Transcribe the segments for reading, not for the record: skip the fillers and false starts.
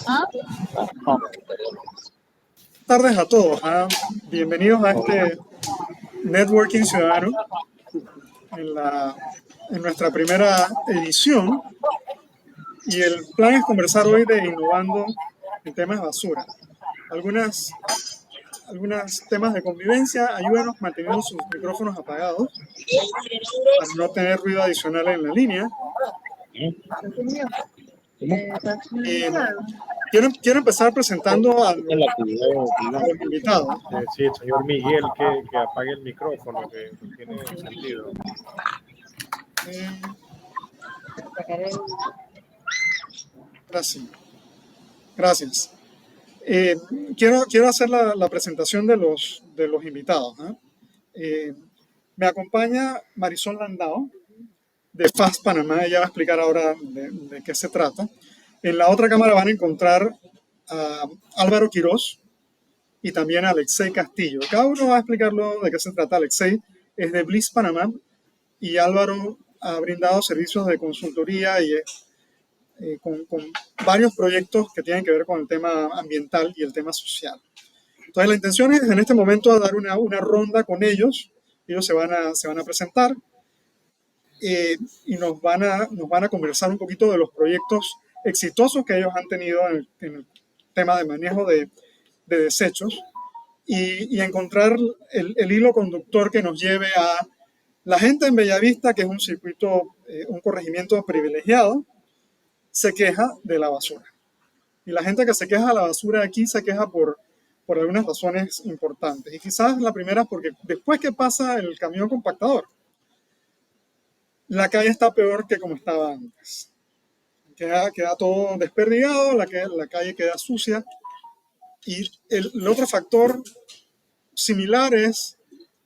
Buenas tardes a todos. Bienvenidos a este Networking Ciudadano en nuestra primera edición. Y el plan es conversar hoy de innovando en temas de basura. Algunos temas de convivencia. Ayúdenos manteniendo sus micrófonos apagados para no tener ruido adicional en la línea. Quiero empezar presentando a los invitados. Sí, el señor Miguel que apague el micrófono, que no tiene sentido. Gracias. Quiero hacer la presentación de los invitados. Me acompaña Marisol Landao, de FAS Panamá. Ella va a explicar ahora de qué se trata. En la otra cámara van a encontrar a Álvaro Quirós y también a Alexei Castillo. Cada uno va a explicarlo de qué se trata. Alexei es de Bliss Panamá y Álvaro ha brindado servicios de consultoría y con varios proyectos que tienen que ver con el tema ambiental y el tema social. Entonces la intención es en este momento dar una ronda con ellos. Ellos se van a presentar y nos van a conversar un poquito de los proyectos exitosos que ellos han tenido en el tema de manejo de desechos y encontrar el hilo conductor que nos lleve a la gente en Bellavista, que es un circuito, un corregimiento privilegiado, se queja de la basura. Y la gente que se queja de la basura aquí se queja por algunas razones importantes. Y quizás la primera es porque después que pasa el camión compactador, la calle está peor que como estaba antes. Queda todo desperdigado, la calle queda sucia. Y el otro factor similar es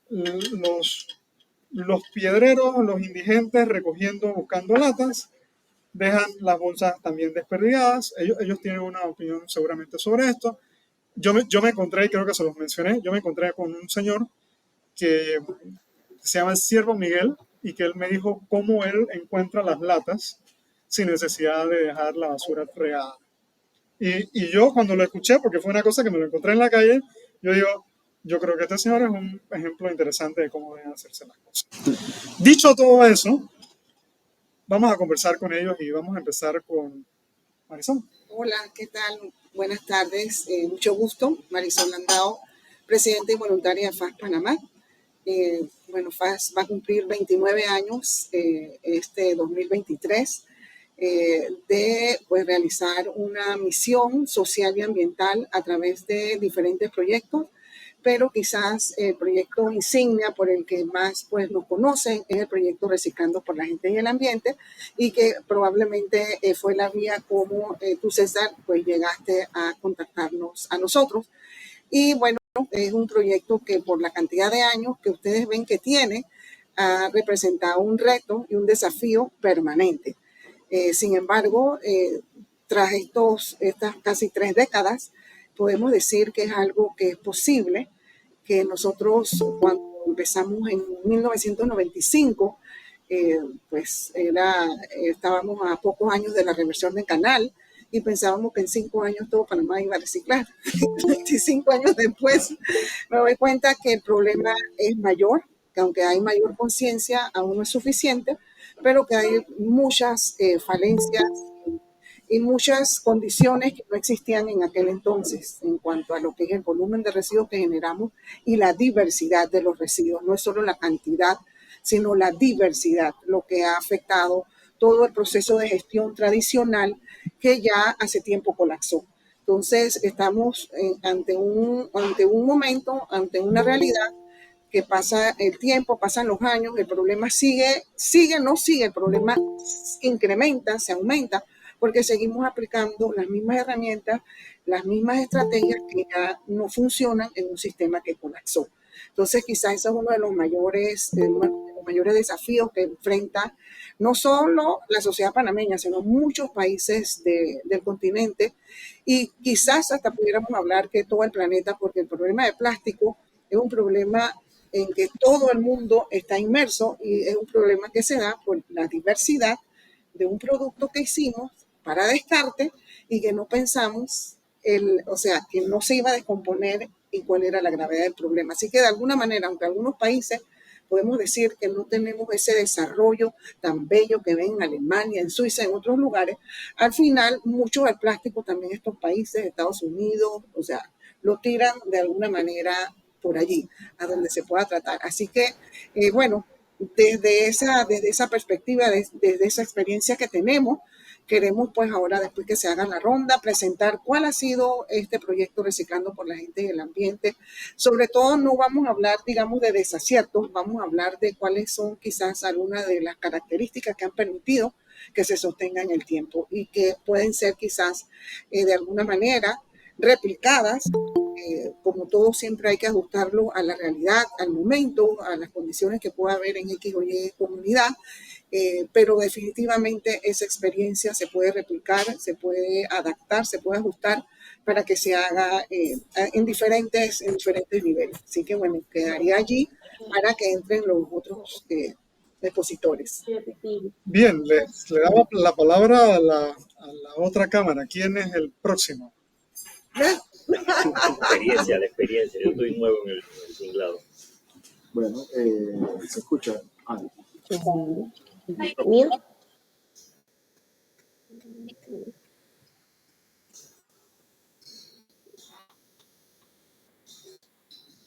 los piedreros, los indigentes recogiendo, buscando latas, dejan las bolsas también desperdigadas. Ellos tienen una opinión seguramente sobre esto. Yo me encontré, y creo que se los mencioné, yo me encontré con un señor que se llama el Siervo Miguel y que él me dijo cómo él encuentra las latas sin necesidad de dejar la basura regada. Y yo cuando lo escuché, porque fue una cosa que me lo encontré en la calle, yo digo, yo creo que este señor es un ejemplo interesante de cómo deben hacerse las cosas. Dicho todo eso, vamos a conversar con ellos y vamos a empezar con Marisol. Hola, ¿qué tal? Buenas tardes, mucho gusto. Marisol Landao, presidenta y voluntaria de FAS Panamá. Bueno, FAS va a cumplir 29 años este 2023 de pues, realizar una misión social y ambiental a través de diferentes proyectos, pero quizás el proyecto insignia por el que más pues, nos conocen es el proyecto Reciclando por la Gente y el Ambiente, y que probablemente fue la vía como tú, César, pues llegaste a contactarnos a nosotros. Y bueno, es un proyecto que por la cantidad de años que ustedes ven que tiene, ha representado un reto y un desafío permanente. Sin embargo, tras estas casi 3 décadas, podemos decir que es algo que es posible, que nosotros cuando empezamos en 1995, pues estábamos a pocos años de la reversión del canal y pensábamos que en 5 años todo Panamá iba a reciclar. 25 años después me doy cuenta que el problema es mayor, que aunque hay mayor conciencia, aún no es suficiente, pero que hay muchas falencias y muchas condiciones que no existían en aquel entonces en cuanto a lo que es el volumen de residuos que generamos y la diversidad de los residuos. No es solo la cantidad, sino la diversidad, lo que ha afectado todo el proceso de gestión tradicional que ya hace tiempo colapsó. Entonces, estamos ante un momento, ante una realidad que pasa el tiempo, pasan los años, el problema no sigue, el problema incrementa, se aumenta, porque seguimos aplicando las mismas herramientas, las mismas estrategias que ya no funcionan en un sistema que colapsó. Entonces, quizás ese es uno de los mayores desafíos que enfrenta no solo la sociedad panameña, sino muchos países del continente, y quizás hasta pudiéramos hablar que todo el planeta, porque el problema de plástico es un problema en que todo el mundo está inmerso y es un problema que se da por la diversidad de un producto que hicimos para descarte y que no pensamos, o sea, que no se iba a descomponer y cuál era la gravedad del problema. Así que de alguna manera, aunque algunos países podemos decir que no tenemos ese desarrollo tan bello que ven en Alemania, en Suiza, en otros lugares, al final mucho del plástico también estos países, Estados Unidos, o sea, lo tiran de alguna manera por allí, a donde se pueda tratar. Así que, bueno, desde esa perspectiva, desde esa experiencia que tenemos, queremos pues ahora, después que se haga la ronda, presentar cuál ha sido este proyecto Reciclando por la Gente y el Ambiente. Sobre todo no vamos a hablar, digamos, de desaciertos, vamos a hablar de cuáles son quizás algunas de las características que han permitido que se sostenga en el tiempo y que pueden ser quizás de alguna manera replicadas. Como todo, siempre hay que ajustarlo a la realidad, al momento, a las condiciones que pueda haber en X o Y comunidad, pero definitivamente esa experiencia se puede replicar, se puede adaptar, se puede ajustar para que se haga en diferentes niveles. Así que bueno, quedaría allí para que entren los otros expositores. Bien, le damos la palabra a la otra cámara. ¿Quién es el próximo? La experiencia. Yo estoy nuevo en el tinglado. Bueno, se escucha. ¿Mío?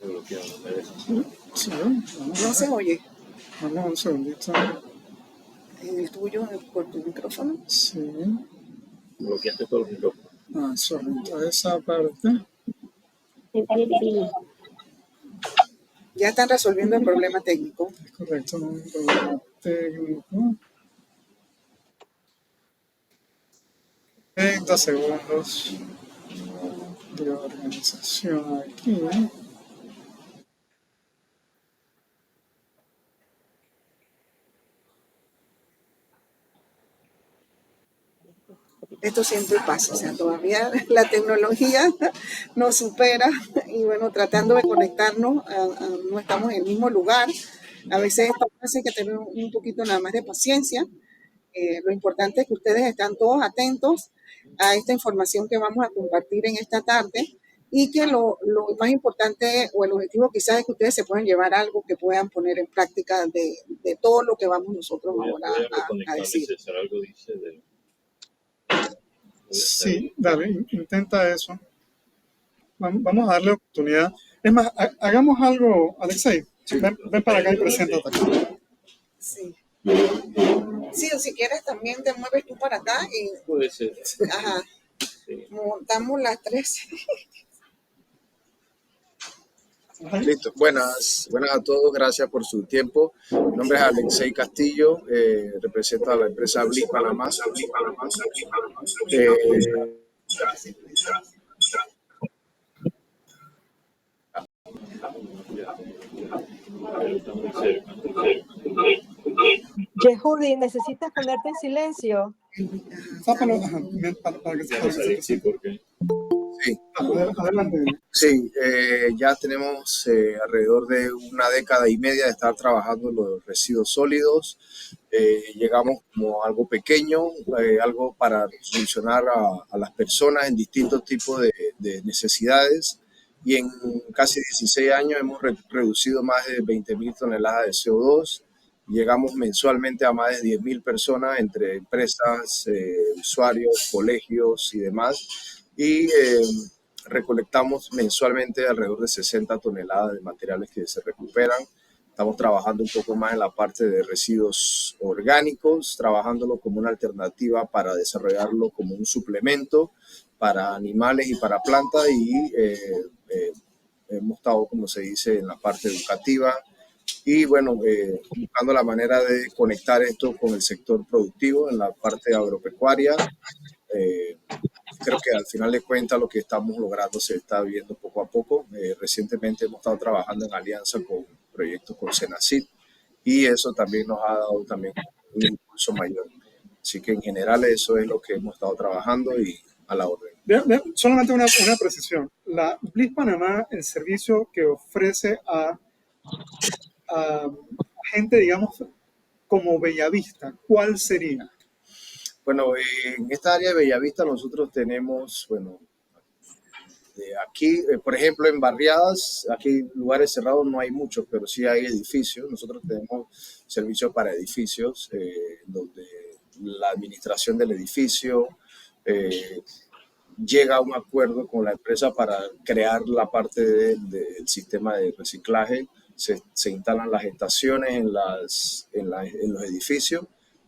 Me bloquearon, no me dejan. Sí, No se oye vamos un segundito. en el tuyo, por tu micrófono. Sí. Bloqueaste todos los micrófonos. Solito esa parte. Ya están resolviendo el problema técnico. Es correcto, un problema técnico. 30 segundos de organización aquí. Esto siempre pasa, o sea, todavía la tecnología nos supera y bueno, tratando de conectarnos, no estamos en el mismo lugar. A veces esto hace que tener un poquito nada más de paciencia. Lo importante es que ustedes están todos atentos a esta información que vamos a compartir en esta tarde y que lo más importante o el objetivo quizás es que ustedes se puedan llevar algo que puedan poner en práctica de todo lo que vamos nosotros ahora a decir. César, algo dice de... Sí, dale, intenta eso. Vamos a darle oportunidad. Es más, hagamos algo, Alexei. Ven para acá y preséntate. Sí. Sí, o si quieres también te mueves tú para acá y Puede ser. ajá, Sí. montamos las tres. Listo. Buenas a todos. Gracias por su tiempo. Mi nombre es Alexei Castillo. Represento a la empresa Bliss Panamá. Está muy cerca. Yehudi, necesitas ponerte en silencio. Tápalo, para que Ya no salí, sí, porque... Sí. Adelante. Sí, ya tenemos alrededor de una década y media de estar trabajando en los residuos sólidos. Llegamos como algo pequeño, algo para solucionar a las personas en distintos tipos de necesidades. Y en casi 16 años hemos reducido más de 20.000 toneladas de CO2. Llegamos mensualmente a más de 10.000 personas entre empresas, usuarios, colegios y demás. Y recolectamos mensualmente alrededor de 60 toneladas de materiales que se recuperan. Estamos trabajando un poco más en la parte de residuos orgánicos, trabajándolo como una alternativa para desarrollarlo como un suplemento para animales y para plantas, y hemos estado, como se dice, en la parte educativa y bueno, buscando la manera de conectar esto con el sector productivo en la parte agropecuaria. Creo que al final de cuentas lo que estamos logrando se está viendo poco a poco. Recientemente hemos estado trabajando en alianza con proyectos con Senacid y eso también nos ha dado también un impulso mayor. Así que en general eso es lo que hemos estado trabajando y a la orden. Solamente una precisión. La Bliss Panamá, el servicio que ofrece a gente, digamos, como Bellavista, ¿cuál sería? Bueno, en esta área de Bellavista nosotros tenemos, bueno, aquí, por ejemplo, en barriadas, aquí lugares cerrados no hay muchos, pero sí hay edificios. Nosotros tenemos servicios para edificios, donde la administración del edificio llega a un acuerdo con la empresa para crear la parte del sistema de reciclaje. Se instalan las estaciones en los edificios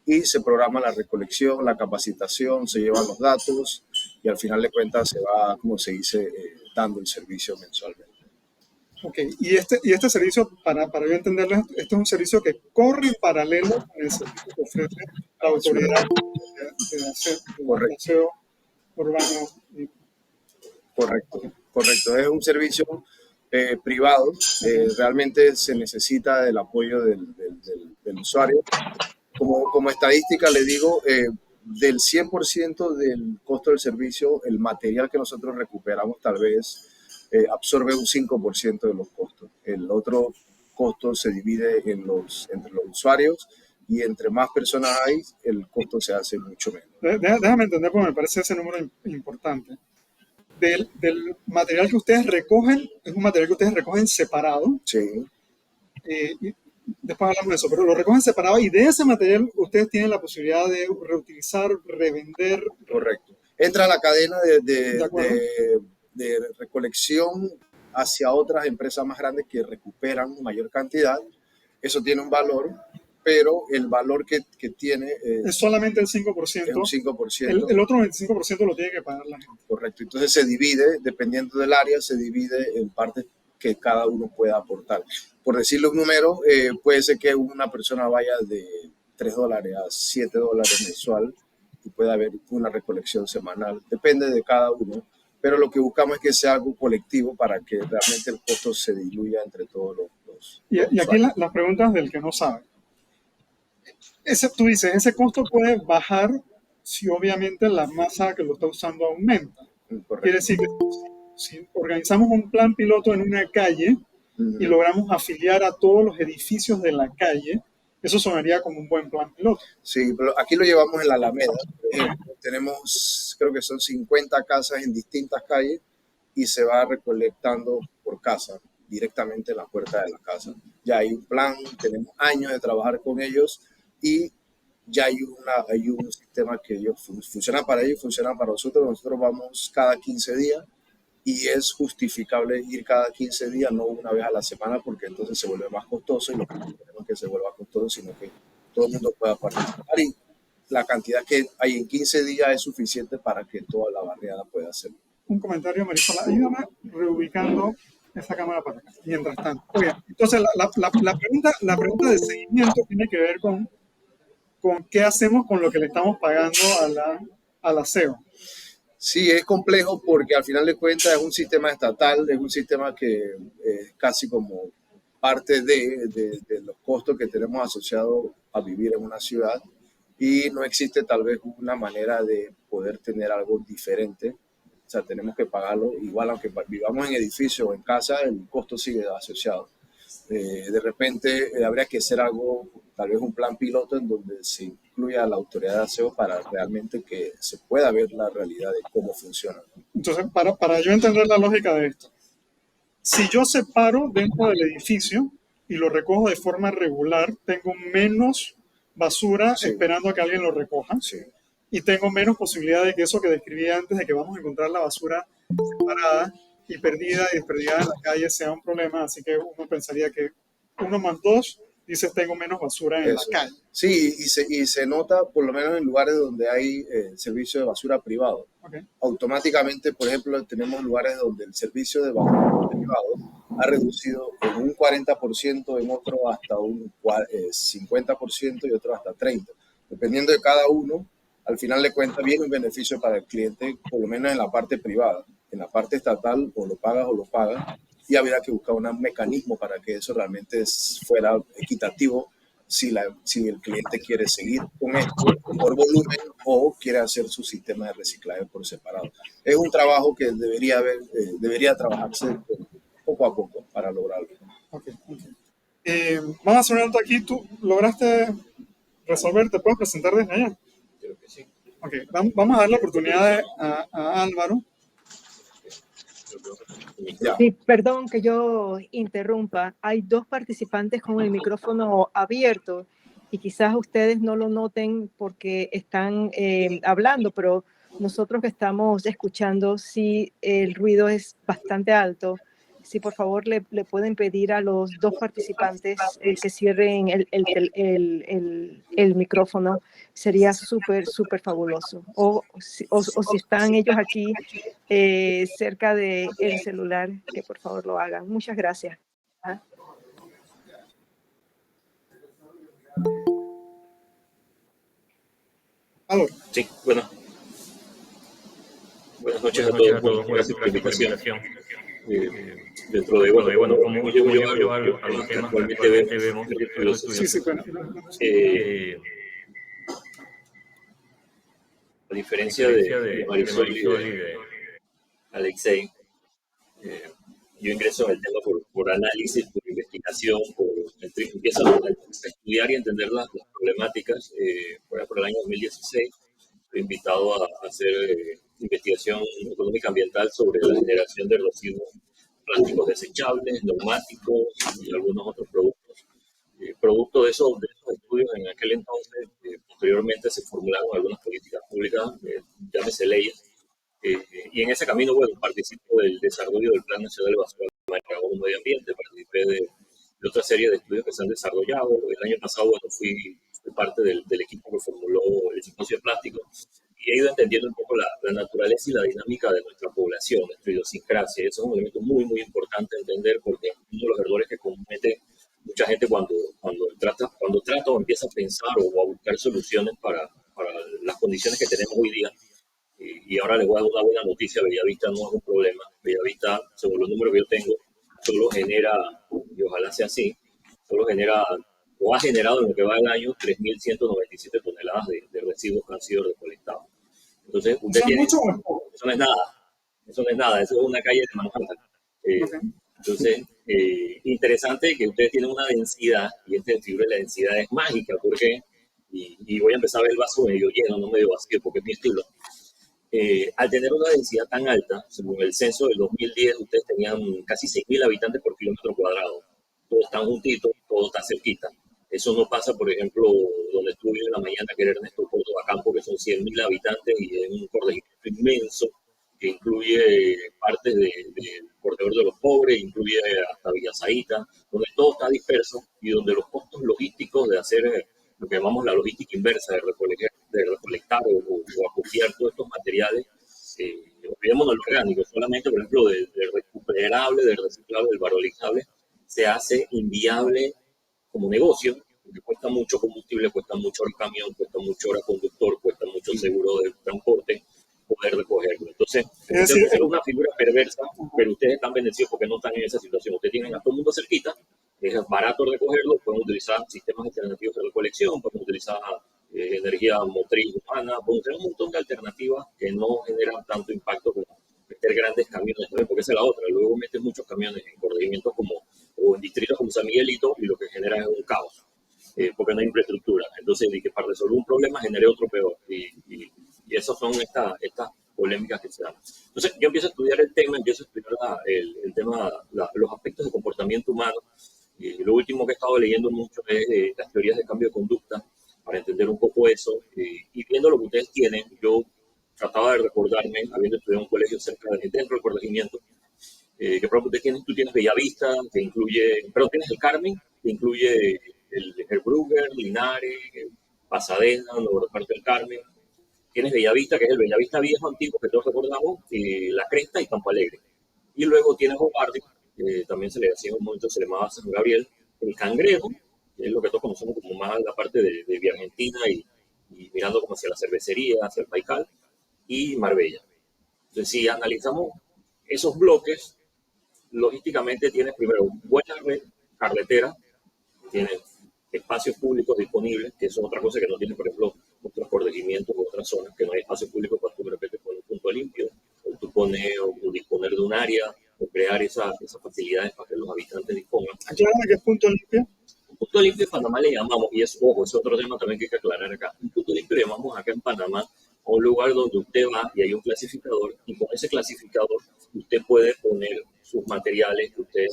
y se programa la recolección, la capacitación, se llevan los datos y al final de cuentas se va, como se dice, dando el servicio mensualmente. Ok, y este servicio, para yo entenderlo, este es un servicio que corre en paralelo con el servicio que ofrece la autoridad de aseo urbano. Correcto, correcto. Es un servicio privado. Realmente se necesita del apoyo del usuario. Como estadística le digo, del 100% del costo del servicio, el material que nosotros recuperamos tal vez absorbe un 5% de los costos. El otro costo se divide entre los usuarios y entre más personas hay, el costo se hace mucho menos. Déjame entender porque me parece ese número importante. Del material que ustedes recogen, es un material que ustedes recogen separado. Sí. Y después hablamos de eso, pero lo recogen separado y de ese material ustedes tienen la posibilidad de reutilizar, revender. Correcto. Entra a la cadena ¿De de recolección hacia otras empresas más grandes que recuperan mayor cantidad. Eso tiene un valor, pero el valor que tiene es solamente el 5%. Es un 5%. El otro 25% lo tiene que pagar la gente. Correcto. Entonces se divide, dependiendo del área, se divide en partes que cada uno pueda aportar. Por decirle un número, puede ser que una persona vaya de $3 a $7 mensual y pueda haber una recolección semanal. Depende de cada uno, pero lo que buscamos es que sea algo colectivo para que realmente el costo se diluya entre todos los y aquí las preguntas del que no sabe. Tú dices, ese costo puede bajar si obviamente la masa que lo está usando aumenta. Correcto. Quiere decir que si organizamos un plan piloto en una calle y logramos afiliar a todos los edificios de la calle, eso sonaría como un buen plan piloto. Sí, pero aquí lo llevamos en la Alameda. Tenemos, creo que son 50 casas en distintas calles y se va recolectando por casa, directamente en la puerta de la casa. Ya hay un plan, tenemos años de trabajar con ellos y ya hay un sistema que ellos funciona para ellos, funciona para nosotros. Nosotros vamos cada 15 días y es justificable ir cada 15 días, no una vez a la semana, porque entonces se vuelve más costoso y lo que no queremos es que se vuelva costoso, sino que todo el mundo pueda participar y la cantidad que hay en 15 días es suficiente para que toda la barriada pueda hacerlo. Un comentario, Marisol, ayúdame reubicando esa cámara para acá, mientras tanto. Oye, entonces la pregunta de seguimiento tiene que ver con qué hacemos con lo que le estamos pagando al aseo. Sí, es complejo porque al final de cuentas es un sistema estatal, es un sistema que es casi como parte de los costos que tenemos asociados a vivir en una ciudad y no existe tal vez una manera de poder tener algo diferente. O sea, tenemos que pagarlo igual, aunque vivamos en edificio o en casa, el costo sigue asociado. De repente habría que hacer algo, tal vez un plan piloto en donde se incluya a la autoridad de aseo para realmente que se pueda ver la realidad de cómo funciona. Entonces, para yo entender la lógica de esto, si yo separo dentro del edificio y lo recojo de forma regular, tengo menos basura esperando a que alguien lo recoja. Sí. Y tengo menos posibilidad de que eso que describí antes, de que vamos a encontrar la basura separada y perdida y desperdida en la calle, sea un problema. Así que uno pensaría que 1 más 2, dices, tengo menos basura en la calle. Sí, y se nota por lo menos en lugares donde hay servicio de basura privado. Okay. Automáticamente, por ejemplo, tenemos lugares donde el servicio de basura privado ha reducido en un 40%, en otro hasta un 50% y otro hasta 30%. Dependiendo de cada uno, al final de cuentas viene un beneficio para el cliente, por lo menos en la parte privada. En la parte estatal o lo pagas, y habría que buscar un mecanismo para que eso realmente fuera equitativo si el cliente quiere seguir con esto por volumen o quiere hacer su sistema de reciclaje por separado. Es un trabajo que debería trabajarse poco a poco para lograrlo. Okay. Vamos a hacer un alto aquí. ¿Tú lograste resolver? ¿Te puedes presentar desde allá? Creo que sí. Ok, vamos a dar la oportunidad a Álvaro. Ya. Sí, perdón que yo interrumpa. Hay dos participantes con el micrófono abierto y quizás ustedes no lo noten porque están hablando, pero nosotros que estamos escuchando, sí, el ruido es bastante alto. Sí, por favor, le pueden pedir a los dos participantes que cierren el micrófono. Sería súper fabuloso. O si están ellos aquí cerca del celular, que por favor lo hagan. Muchas gracias. ¿Ah? Álvaro. Sí, bueno. Buenas noches a todos. Bueno, gracias por la invitación. Dentro de, bueno, cómo llevo yo a los temas que actualmente vemos en los estudios. Sí, bueno. A diferencia de Marisol y de Alexei, yo ingreso en el tema por análisis, por investigación, empiezo a estudiar y entender las problemáticas. Por el año 2016 fui invitado a hacer investigación económica ambiental sobre la generación de residuos plásticos desechables, neumáticos y algunos otros productos. Producto de esos estudios en aquel entonces, posteriormente se formularon algunas políticas públicas, llámese leyes, y en ese camino, bueno, participo del desarrollo del Plan Nacional de Basura y Medio Ambiente, participé de otra serie de estudios que se han desarrollado. El año pasado, bueno, fui parte del equipo que formuló el simposio de plástico y he ido entendiendo un poco la naturaleza y la dinámica de nuestra población, nuestra idiosincrasia. Y eso es un elemento muy importante entender, porque uno de los errores que comete mucha gente cuando trata o empieza a pensar o a buscar soluciones para las condiciones que tenemos hoy día. Y ahora les voy a dar una buena noticia: Bellavista no es un problema. Bellavista, según los números que yo tengo, solo genera, y ojalá sea así, solo genera o ha generado en lo que va del año 3.197 toneladas de residuos que han sido recolectados. Entonces, usted tiene, ¿Mucho o es poco? eso no es nada, eso es una calle de Manhattan. Entonces, interesante que ustedes tienen una densidad, y este fibra de la densidad es mágica, porque, y voy a empezar a ver el vaso medio lleno, no medio vacío, porque es mi estilo. Al tener una densidad tan alta, según el censo del 2010, ustedes tenían casi 6.000 habitantes por kilómetro cuadrado. Todos están juntitos, todo está cerquita. Eso no pasa, por ejemplo, donde estuve en la mañana, que era Ernesto Córdoba Campo, que son 100.000 habitantes y es un corregimiento inmenso que incluye partes del corredor de los pobres, incluye hasta Villa Zaita, donde todo está disperso y donde los costos logísticos de hacer lo que llamamos la logística inversa, de recolectar o acopiar todos estos materiales, olvidémonos del orgánico, solamente, por ejemplo, del recuperable, del reciclable, del valorizable, se hace inviable como negocio, porque cuesta mucho combustible, cuesta mucho el camión, cuesta mucho hora conductor, cuesta mucho el seguro de transporte, poder recogerlo. Entonces, es una figura perversa, pero ustedes están bendecidos porque no están en esa situación. Ustedes tienen a todo el mundo cerquita, es barato recogerlo, pueden utilizar sistemas alternativos de recolección, pueden utilizar energía motriz humana, pueden tener un montón de alternativas que no generan tanto impacto como meter grandes camiones, ¿no? Porque esa es la otra. Luego meten muchos camiones en corregimientos o en distritos como San Miguelito y lo que genera es un caos, porque no hay infraestructura. Entonces, que para resolver un problema genere otro peor. Y esas son estas polémicas que se dan. Entonces, yo empiezo a estudiar el tema, empiezo a estudiar el tema, los aspectos de comportamiento humano. Y lo último que he estado leyendo mucho es las teorías de cambio de conducta, para entender un poco eso. Y viendo lo que ustedes tienen, yo trataba de recordarme, habiendo estudiado en un colegio dentro del corregimiento, que por ejemplo tú tienes Bellavista, que incluye, perdón, tienes el Carmen, que incluye el Brugger, Linares, Pasadena, Nueva Parte del Carmen. Tienes Bellavista, que es el Bellavista viejo antiguo que todos recordamos, La Cresta y Campo Alegre. Y luego tienes Obarrio, que también se le hacía en un momento, se le llamaba San Gabriel, el Cangrejo, que es lo que todos conocemos como más la parte de Vía Argentina y mirando como hacia la cervecería, hacia el Paikal, y Marbella. Entonces, si analizamos esos bloques, logísticamente tienes primero buena red carretera, tienes espacios públicos disponibles, que eso es otra cosa que no tiene, por ejemplo, otros corregimientos u otras zonas, que no hay espacio público para tú de repente poner un punto limpio, o tú poner o disponer de un área, o crear esas facilidades para que los habitantes dispongan. Aclárame qué es punto limpio. Un punto limpio en Panamá le llamamos, y es otro tema también que hay que aclarar acá. Un punto limpio le llamamos acá en Panamá a un lugar donde usted va y hay un clasificador, y con ese clasificador usted puede poner sus materiales que usted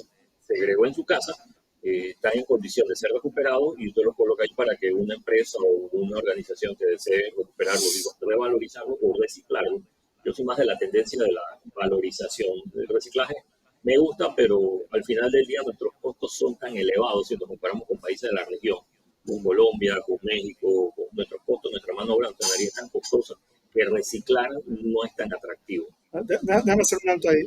segregó en su casa, están en condición de ser recuperados y usted los coloca ahí para que una empresa o una organización que desee recuperarlos, revalorizarlos o reciclarlos. Yo soy más de la tendencia de la valorización del reciclaje. Me gusta, pero al final del día nuestros costos son tan elevados si nos comparamos con países de la región, con Colombia, con México, con nuestros costos, nuestra mano de obra tornaría tan costosa que reciclar no es tan atractivo. Déjame hacer un alto ahí.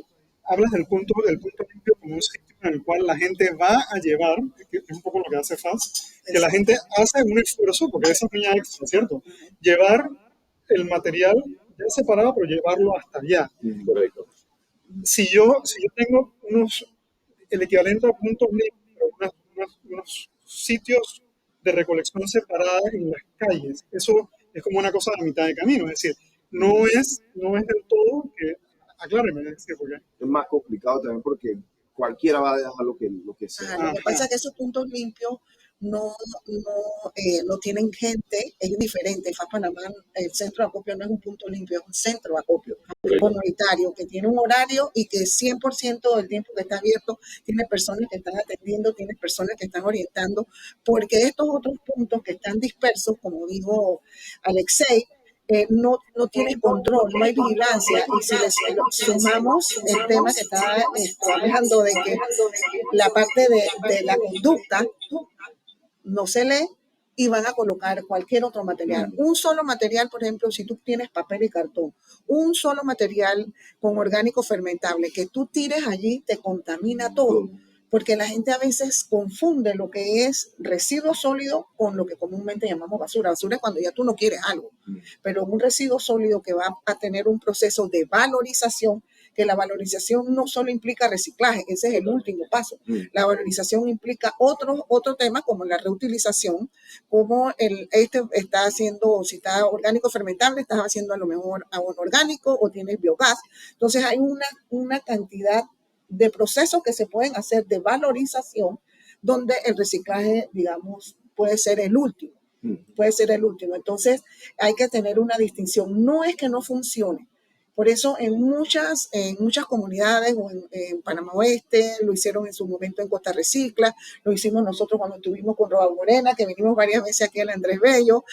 Hablas del punto limpio como un sitio en el cual la gente va a llevar, que es un poco lo que hace FAS, que la gente hace un esfuerzo, porque esa es una extra, ¿cierto? Llevar el material ya separado, pero llevarlo hasta allá. Correcto. Si yo tengo el equivalente a puntos limpios, unos sitios de recolección separada en las calles, eso es como una cosa a mitad de camino, es decir, no es del todo que, acláreme, es decir, porque Es más complicado también porque cualquiera va a dejar lo que sea. Lo que pasa es que esos puntos limpios no tienen gente, es diferente. FAS Panamá, el centro de acopio no es un punto limpio, es un centro de acopio comunitario que tiene un horario y que 100% del tiempo que está abierto tiene personas que están atendiendo, tiene personas que están orientando, porque estos otros puntos que están dispersos, como dijo Alexei, no tiene control, no hay vigilancia. Y si les sumamos el tema que está hablando de que la parte de la conducta no se lee y van a colocar cualquier otro material. Un solo material, por ejemplo, si tú tienes papel y cartón, un solo material con orgánico fermentable que tú tires allí te contamina todo. Porque la gente a veces confunde lo que es residuo sólido con lo que comúnmente llamamos basura. Basura es cuando ya tú no quieres algo, pero un residuo sólido que va a tener un proceso de valorización, que la valorización no solo implica reciclaje, ese es el último paso. La valorización implica otro tema como la reutilización, como está haciendo, si está orgánico fermentable, estás haciendo a lo mejor abono orgánico o tienes biogás. Entonces hay una cantidad de procesos que se pueden hacer de valorización donde el reciclaje, digamos, puede ser el último. Puede ser el último. Entonces hay que tener una distinción. No es que no funcione. Por eso en muchas comunidades, o en Panamá Oeste, lo hicieron en su momento en Costa Recicla, lo hicimos nosotros cuando estuvimos con Roba Morena, que vinimos varias veces aquí al Andrés Bello,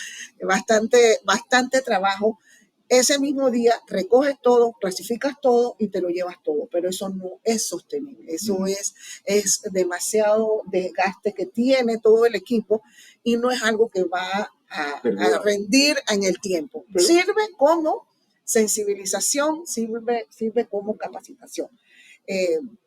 bastante trabajo. Ese mismo día recoges todo, clasificas todo y te lo llevas todo, pero eso no es sostenible. Eso es demasiado desgaste que tiene todo el equipo y no es algo que va a rendir en el tiempo. Sirve como sensibilización, sirve como capacitación.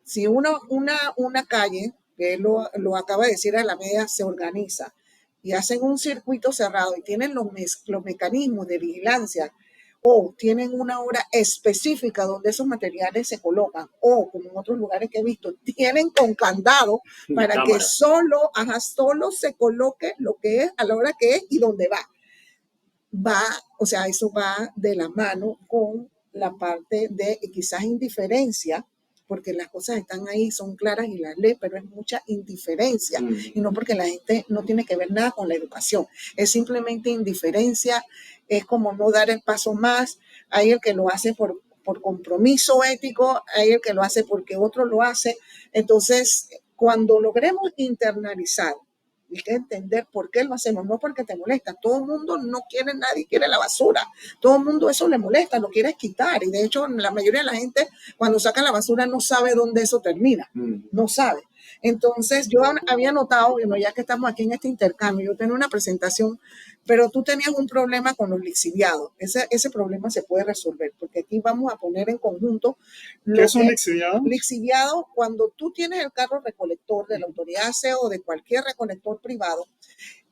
Si una calle, que lo acaba de decir Alameda, se organiza y hacen un circuito cerrado y tienen los mecanismos de vigilancia, o tienen una hora específica donde esos materiales se colocan, o como en otros lugares que he visto, tienen con candado para que solo se coloque lo que es a la hora que es y dónde va. O sea, eso va de la mano con la parte de quizás indiferencia, porque las cosas están ahí, son claras y las lee, pero es mucha indiferencia. Y no porque la gente no tiene que ver nada con la educación, es simplemente indiferencia, es como no dar el paso más. Hay el que lo hace por compromiso ético, hay el que lo hace porque otro lo hace. Entonces, cuando logremos internalizar, hay que entender por qué lo hacemos, no porque te molesta. Todo el mundo no quiere, nadie quiere la basura. Todo el mundo eso le molesta, lo quiere quitar. Y de hecho, la mayoría de la gente cuando saca la basura no sabe dónde eso termina. No sabe. Entonces, yo había notado, bueno, ya que estamos aquí en este intercambio, yo tenía una presentación, pero tú tenías un problema con los lixiviados. Ese problema se puede resolver, porque aquí vamos a poner en conjunto. ¿Qué es un lixiviado? Lixiviado, cuando tú tienes el carro recolector de la autoridad ASEO o de cualquier recolector privado,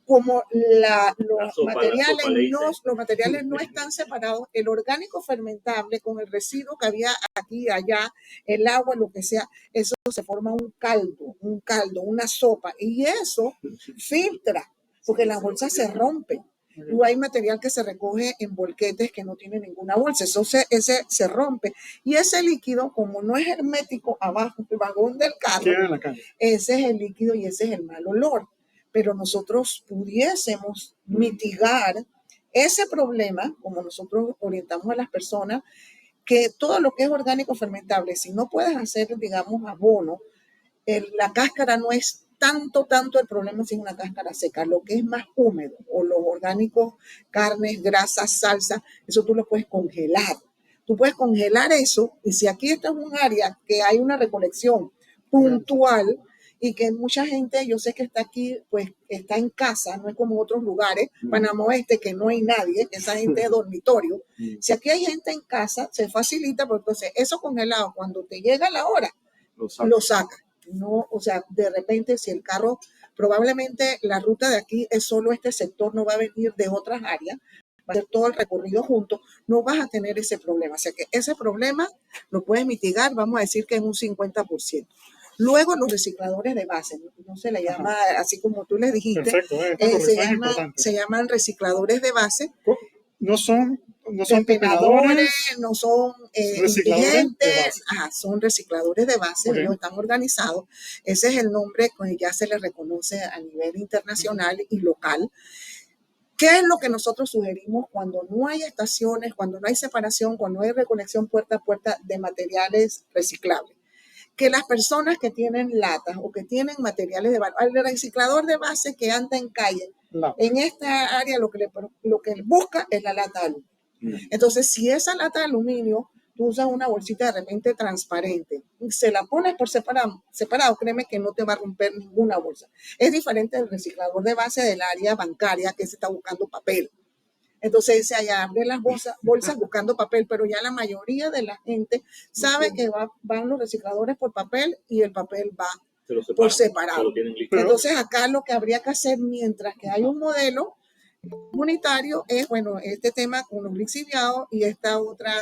como los materiales no están separados, el orgánico fermentable con el residuo que había aquí, allá, el agua, lo que sea, eso se forma un caldo, una sopa, y eso filtra, porque las bolsas se rompen. Y hay material que se recoge en volquetes que no tienen ninguna bolsa, ese se rompe. Y ese líquido, como no es hermético abajo, el vagón del carro, ese es el líquido y ese es el mal olor. Pero nosotros pudiésemos mitigar ese problema, como nosotros orientamos a las personas, que todo lo que es orgánico fermentable, si no puedes hacer, digamos, abono, la cáscara no es tanto el problema si es una cáscara seca. Lo que es más húmedo o los orgánicos, carnes, grasas, salsa, eso tú lo puedes congelar. Tú puedes congelar eso, y si aquí esto es un área que hay una recolección puntual y que mucha gente, yo sé que está aquí, pues está en casa, no es como otros lugares, Panamá Oeste, que no hay nadie, esa gente de dormitorio. Si aquí hay gente en casa, se facilita, porque entonces eso congelado, cuando te llega la hora, lo saca. No, o sea, de repente, si el carro, probablemente la ruta de aquí es solo este sector, no va a venir de otras áreas, va a ser todo el recorrido junto, no vas a tener ese problema. O sea que ese problema lo puedes mitigar, vamos a decir que en un 50%. Luego los recicladores de base, no se le llama así como tú les dijiste. Perfecto, esta corrección es importante. Se llaman recicladores de base. No son pepenadores, no son indigentes, son recicladores de base, okay. Ellos están organizados. Ese es el nombre que ya se les reconoce a nivel internacional y local. ¿Qué es lo que nosotros sugerimos cuando no hay estaciones, cuando no hay separación, cuando no hay recolección puerta a puerta de materiales reciclables? Que las personas que tienen latas o que tienen materiales de valor, el reciclador de base que anda en calle, en esta área lo que busca es la lata de aluminio. Entonces, si esa lata de aluminio, tú usas una bolsita de repente transparente, se la pones por separado, créeme que no te va a romper ninguna bolsa. Es diferente del reciclador de base del área bancaria que se está buscando papel. Entonces, allá abre las bolsas buscando papel, pero ya la mayoría de la gente sabe que van los recicladores por papel y el papel va por separado. Entonces, acá lo que habría que hacer mientras que hay un modelo comunitario es, bueno, este tema con los lixiviados y esta otra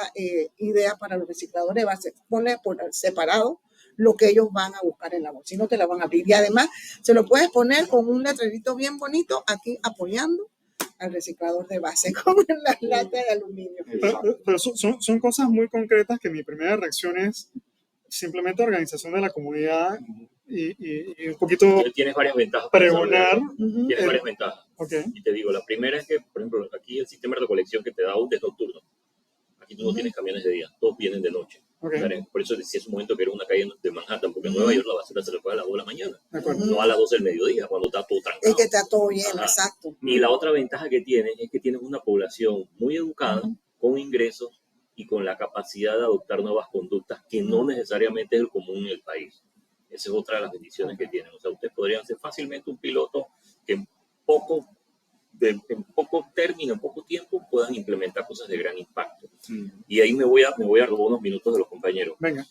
idea para los recicladores va a ser poner por separado lo que ellos van a buscar en la bolsa, si no te la van a abrir. Y además se lo puedes poner con un letrerito bien bonito aquí apoyando al reciclador de base con las latas de aluminio. Pero son cosas muy concretas que mi primera reacción es simplemente organización de la comunidad y un poquito tienes varias ventajas. Pregonar. Tienes varias ventajas. Okay. Y te digo, la primera es que, por ejemplo, aquí el sistema de recolección que te da es nocturno. Aquí tú no tienes camiones de día, todos vienen de noche. Okay. Por eso decía hace un momento que era una calle de Manhattan, porque en Nueva York la basura se le fue a las 2 de la mañana, no a las 12 del mediodía, cuando está todo trancado. Es que está todo bien, exacto. Y la otra ventaja que tienes es que tienes una población muy educada, con ingresos y con la capacidad de adoptar nuevas conductas que no necesariamente es el común en el país. Esa es otra de las bendiciones que tienen. O sea, ustedes podrían ser fácilmente un piloto que en poco término, en poco tiempo, puedan implementar cosas de gran impacto. Y ahí me voy a robar unos minutos de los compañeros. Venga.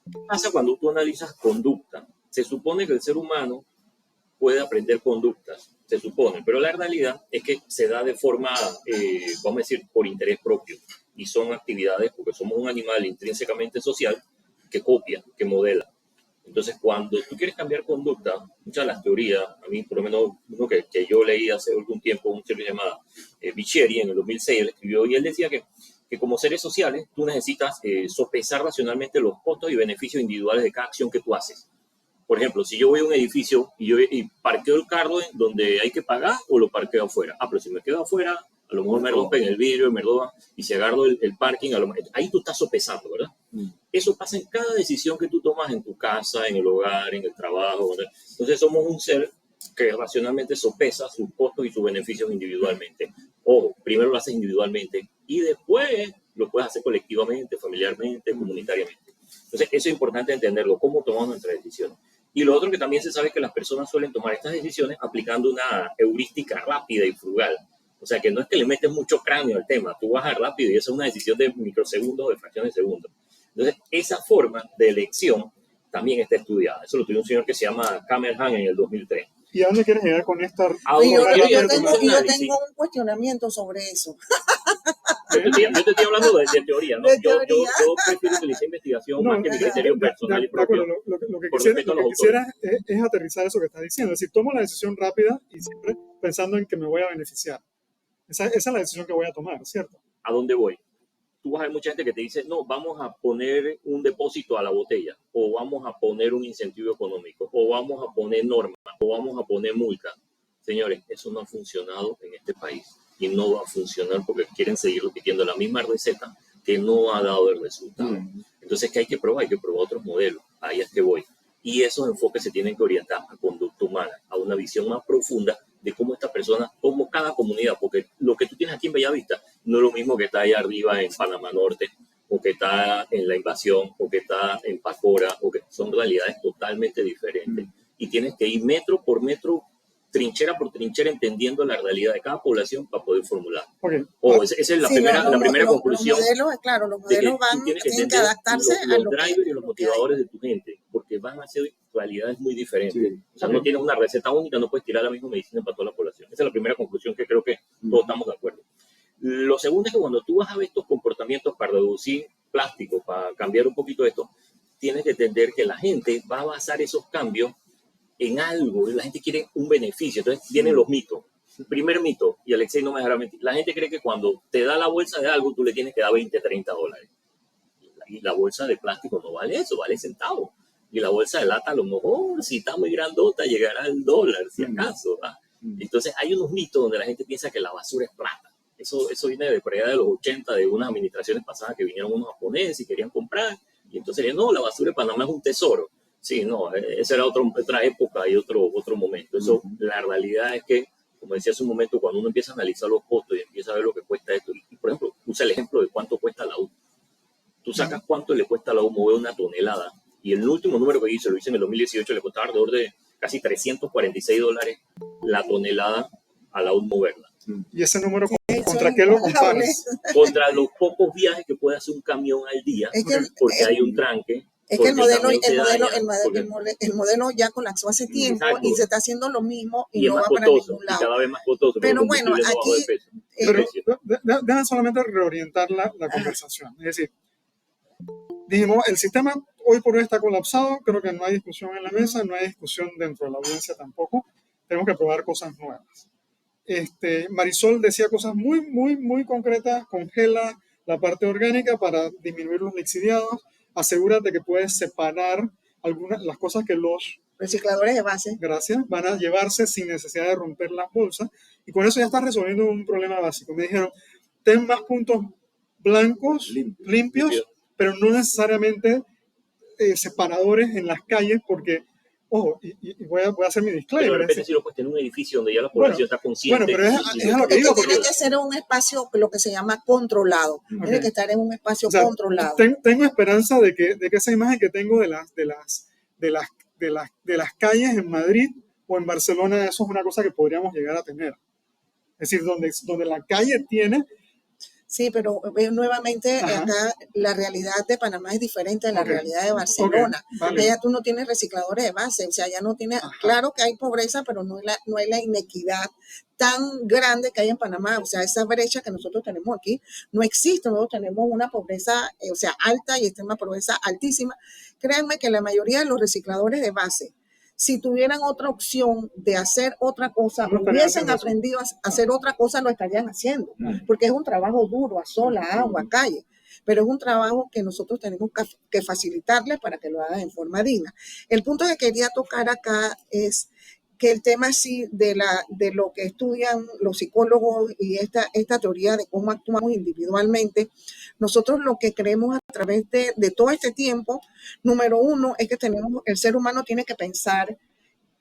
¿Qué pasa cuando tú analizas conducta? Se supone que el ser humano puede aprender conductas, se supone, pero la realidad es que se da de forma, vamos a decir, por interés propio. Y son actividades, porque somos un animal intrínsecamente social, que copia, que modela. Entonces, cuando tú quieres cambiar conducta, muchas de las teorías, a mí por lo menos uno que yo leí hace algún tiempo, un señor llamado Bicheri, en el 2006, él escribió, y él decía que como seres sociales, tú necesitas sopesar racionalmente los costos y beneficios individuales de cada acción que tú haces. Por ejemplo, si yo voy a un edificio y parqueo el carro en donde hay que pagar o lo parqueo afuera. Pero si me quedo afuera, a lo mejor me rompen el vidrio, y si agarro el parking, ahí tú estás sopesando, ¿verdad? Eso pasa en cada decisión que tú tomas en tu casa, en el hogar, en el trabajo, ¿verdad? Entonces somos un ser que racionalmente sopesa sus costos y sus beneficios individualmente. Ojo, primero lo haces individualmente y después lo puedes hacer colectivamente, familiarmente, comunitariamente. Entonces eso es importante entenderlo, cómo tomamos nuestras decisiones. Y lo otro que también se sabe es que las personas suelen tomar estas decisiones aplicando una heurística rápida y frugal. O sea, que no es que le metes mucho cráneo al tema, tú vas rápido y esa es una decisión de microsegundos o de fracciones de segundos. Entonces, esa forma de elección también está estudiada. Eso lo tuvo un señor que se llama Cameron en el 2003. ¿Y a dónde quieres llegar con esta? Yo tengo un cuestionamiento sobre eso. Yo te estoy hablando de teoría, ¿no? Yo prefiero utilizar investigación más que mi criterio personal y propio. Lo que quisiera es aterrizar eso que estás diciendo. Es decir, tomo la decisión rápida y siempre pensando en que me voy a beneficiar. Esa es la decisión que voy a tomar, ¿cierto? ¿A dónde voy? Tú vas a ver mucha gente que te dice, no, vamos a poner un depósito a la botella, o vamos a poner un incentivo económico, o vamos a poner normas, o vamos a poner multas. Señores, eso no ha funcionado en este país. y no va a funcionar porque quieren seguir repitiendo la misma receta que no ha dado el resultado. Entonces, ¿qué hay que probar? Hay que probar otros modelos. Ahí es que voy. Y esos enfoques se tienen que orientar a conducta humana, a una visión más profunda de cómo esta persona, cómo cada comunidad, porque lo que tú tienes aquí en Bellavista no es lo mismo que está allá arriba en Panamá Norte, o que está en La Invasión, o que está en Pacora, o que son realidades totalmente diferentes. Y tienes que ir metro por metro, trinchera por trinchera, entendiendo la realidad de cada población para poder formular. Okay. Esa es la primera conclusión. Los modelos, claro, los modelos tienen que adaptarse a los drivers y los motivadores de tu gente, porque van a ser realidades muy diferentes. Sí. O sea, no tienes una receta única, no puedes tirar la misma medicina para toda la población. Esa es la primera conclusión que creo que todos estamos de acuerdo. Lo segundo es que cuando tú vas a ver estos comportamientos para reducir plástico, para cambiar un poquito esto, tienes que entender que la gente va a basar esos cambios en algo, la gente quiere un beneficio. Entonces vienen los mitos. El primer mito, y Alexei no me dejará mentir, la gente cree que cuando te da la bolsa de algo, tú le tienes que dar 20, 30 dólares. Y la bolsa de plástico no vale eso, vale centavos. Y la bolsa de lata, a lo mejor, si está muy grandota, llegará al dólar, si acaso. ¿verdad? Entonces hay unos mitos donde la gente piensa que la basura es plata. Eso viene de por allá de los 80, de unas administraciones pasadas que vinieron unos japoneses y querían comprar. Y entonces, no, la basura de Panamá es un tesoro. Sí, no, esa era otra época y otro momento. Eso, la realidad es que, como decía hace un momento, cuando uno empieza a analizar los costos y empieza a ver lo que cuesta esto, y por ejemplo, usa el ejemplo de cuánto cuesta la U. Tú sacas cuánto le cuesta a la U mover una tonelada, y el último número que hice, lo hice en el 2018, le costaba alrededor de casi 346 dólares la tonelada a la U moverla. ¿Y ese número contra qué lo comparas? Contra los pocos viajes que puede hacer un camión al día, porque hay un tranque. Es que el modelo ya colapsó hace tiempo. Exacto. Y se está haciendo lo mismo y no va para ningún lado. Y cada vez más costoso. Pero bueno, aquí... Déjame solamente reorientar la conversación. Es decir, dijimos, el sistema hoy por hoy está colapsado, creo que no hay discusión en la mesa, no hay discusión dentro de la audiencia tampoco. Tenemos que probar cosas nuevas. Marisol decía cosas muy concretas, congela la parte orgánica para disminuir los lixiviados, asegúrate que puedes separar las cosas que los recicladores de base van a llevarse sin necesidad de romper las bolsas, y con eso ya estás resolviendo un problema básico. Me dijeron, ten más puntos blancos, limpios, pero no necesariamente separadores en las calles, porque ojo, y voy a hacer mi disclaimer. Pero de repente si lo puedes tener en un edificio donde ya la población está consciente. Bueno, pero es a lo que digo. Tiene que ser un espacio, lo que se llama controlado. Tiene que estar en un espacio controlado. Tengo esperanza de que esa imagen que tengo de las calles en Madrid o en Barcelona, eso es una cosa que podríamos llegar a tener. Es decir, donde la calle tiene... Sí, pero nuevamente acá la realidad de Panamá es diferente de la realidad de Barcelona. Allá tú no tienes recicladores de base, o sea, ya no tienes, claro que hay pobreza, pero no hay la inequidad tan grande que hay en Panamá. O sea, esa brecha que nosotros tenemos aquí no existe. Nosotros tenemos una pobreza, alta y extrema pobreza altísima. Créanme que la mayoría de los recicladores de base, si tuvieran otra opción de hacer otra cosa, hubiesen aprendido a hacer otra cosa, lo estarían haciendo, porque es un trabajo duro, a sol, a agua, a calle, pero es un trabajo que nosotros tenemos que facilitarles para que lo hagan en forma digna. El punto que quería tocar acá es que el tema sí de lo que estudian los psicólogos y esta teoría de cómo actuamos individualmente, nosotros lo que creemos a través de todo este tiempo, número uno, es que el ser humano tiene que pensar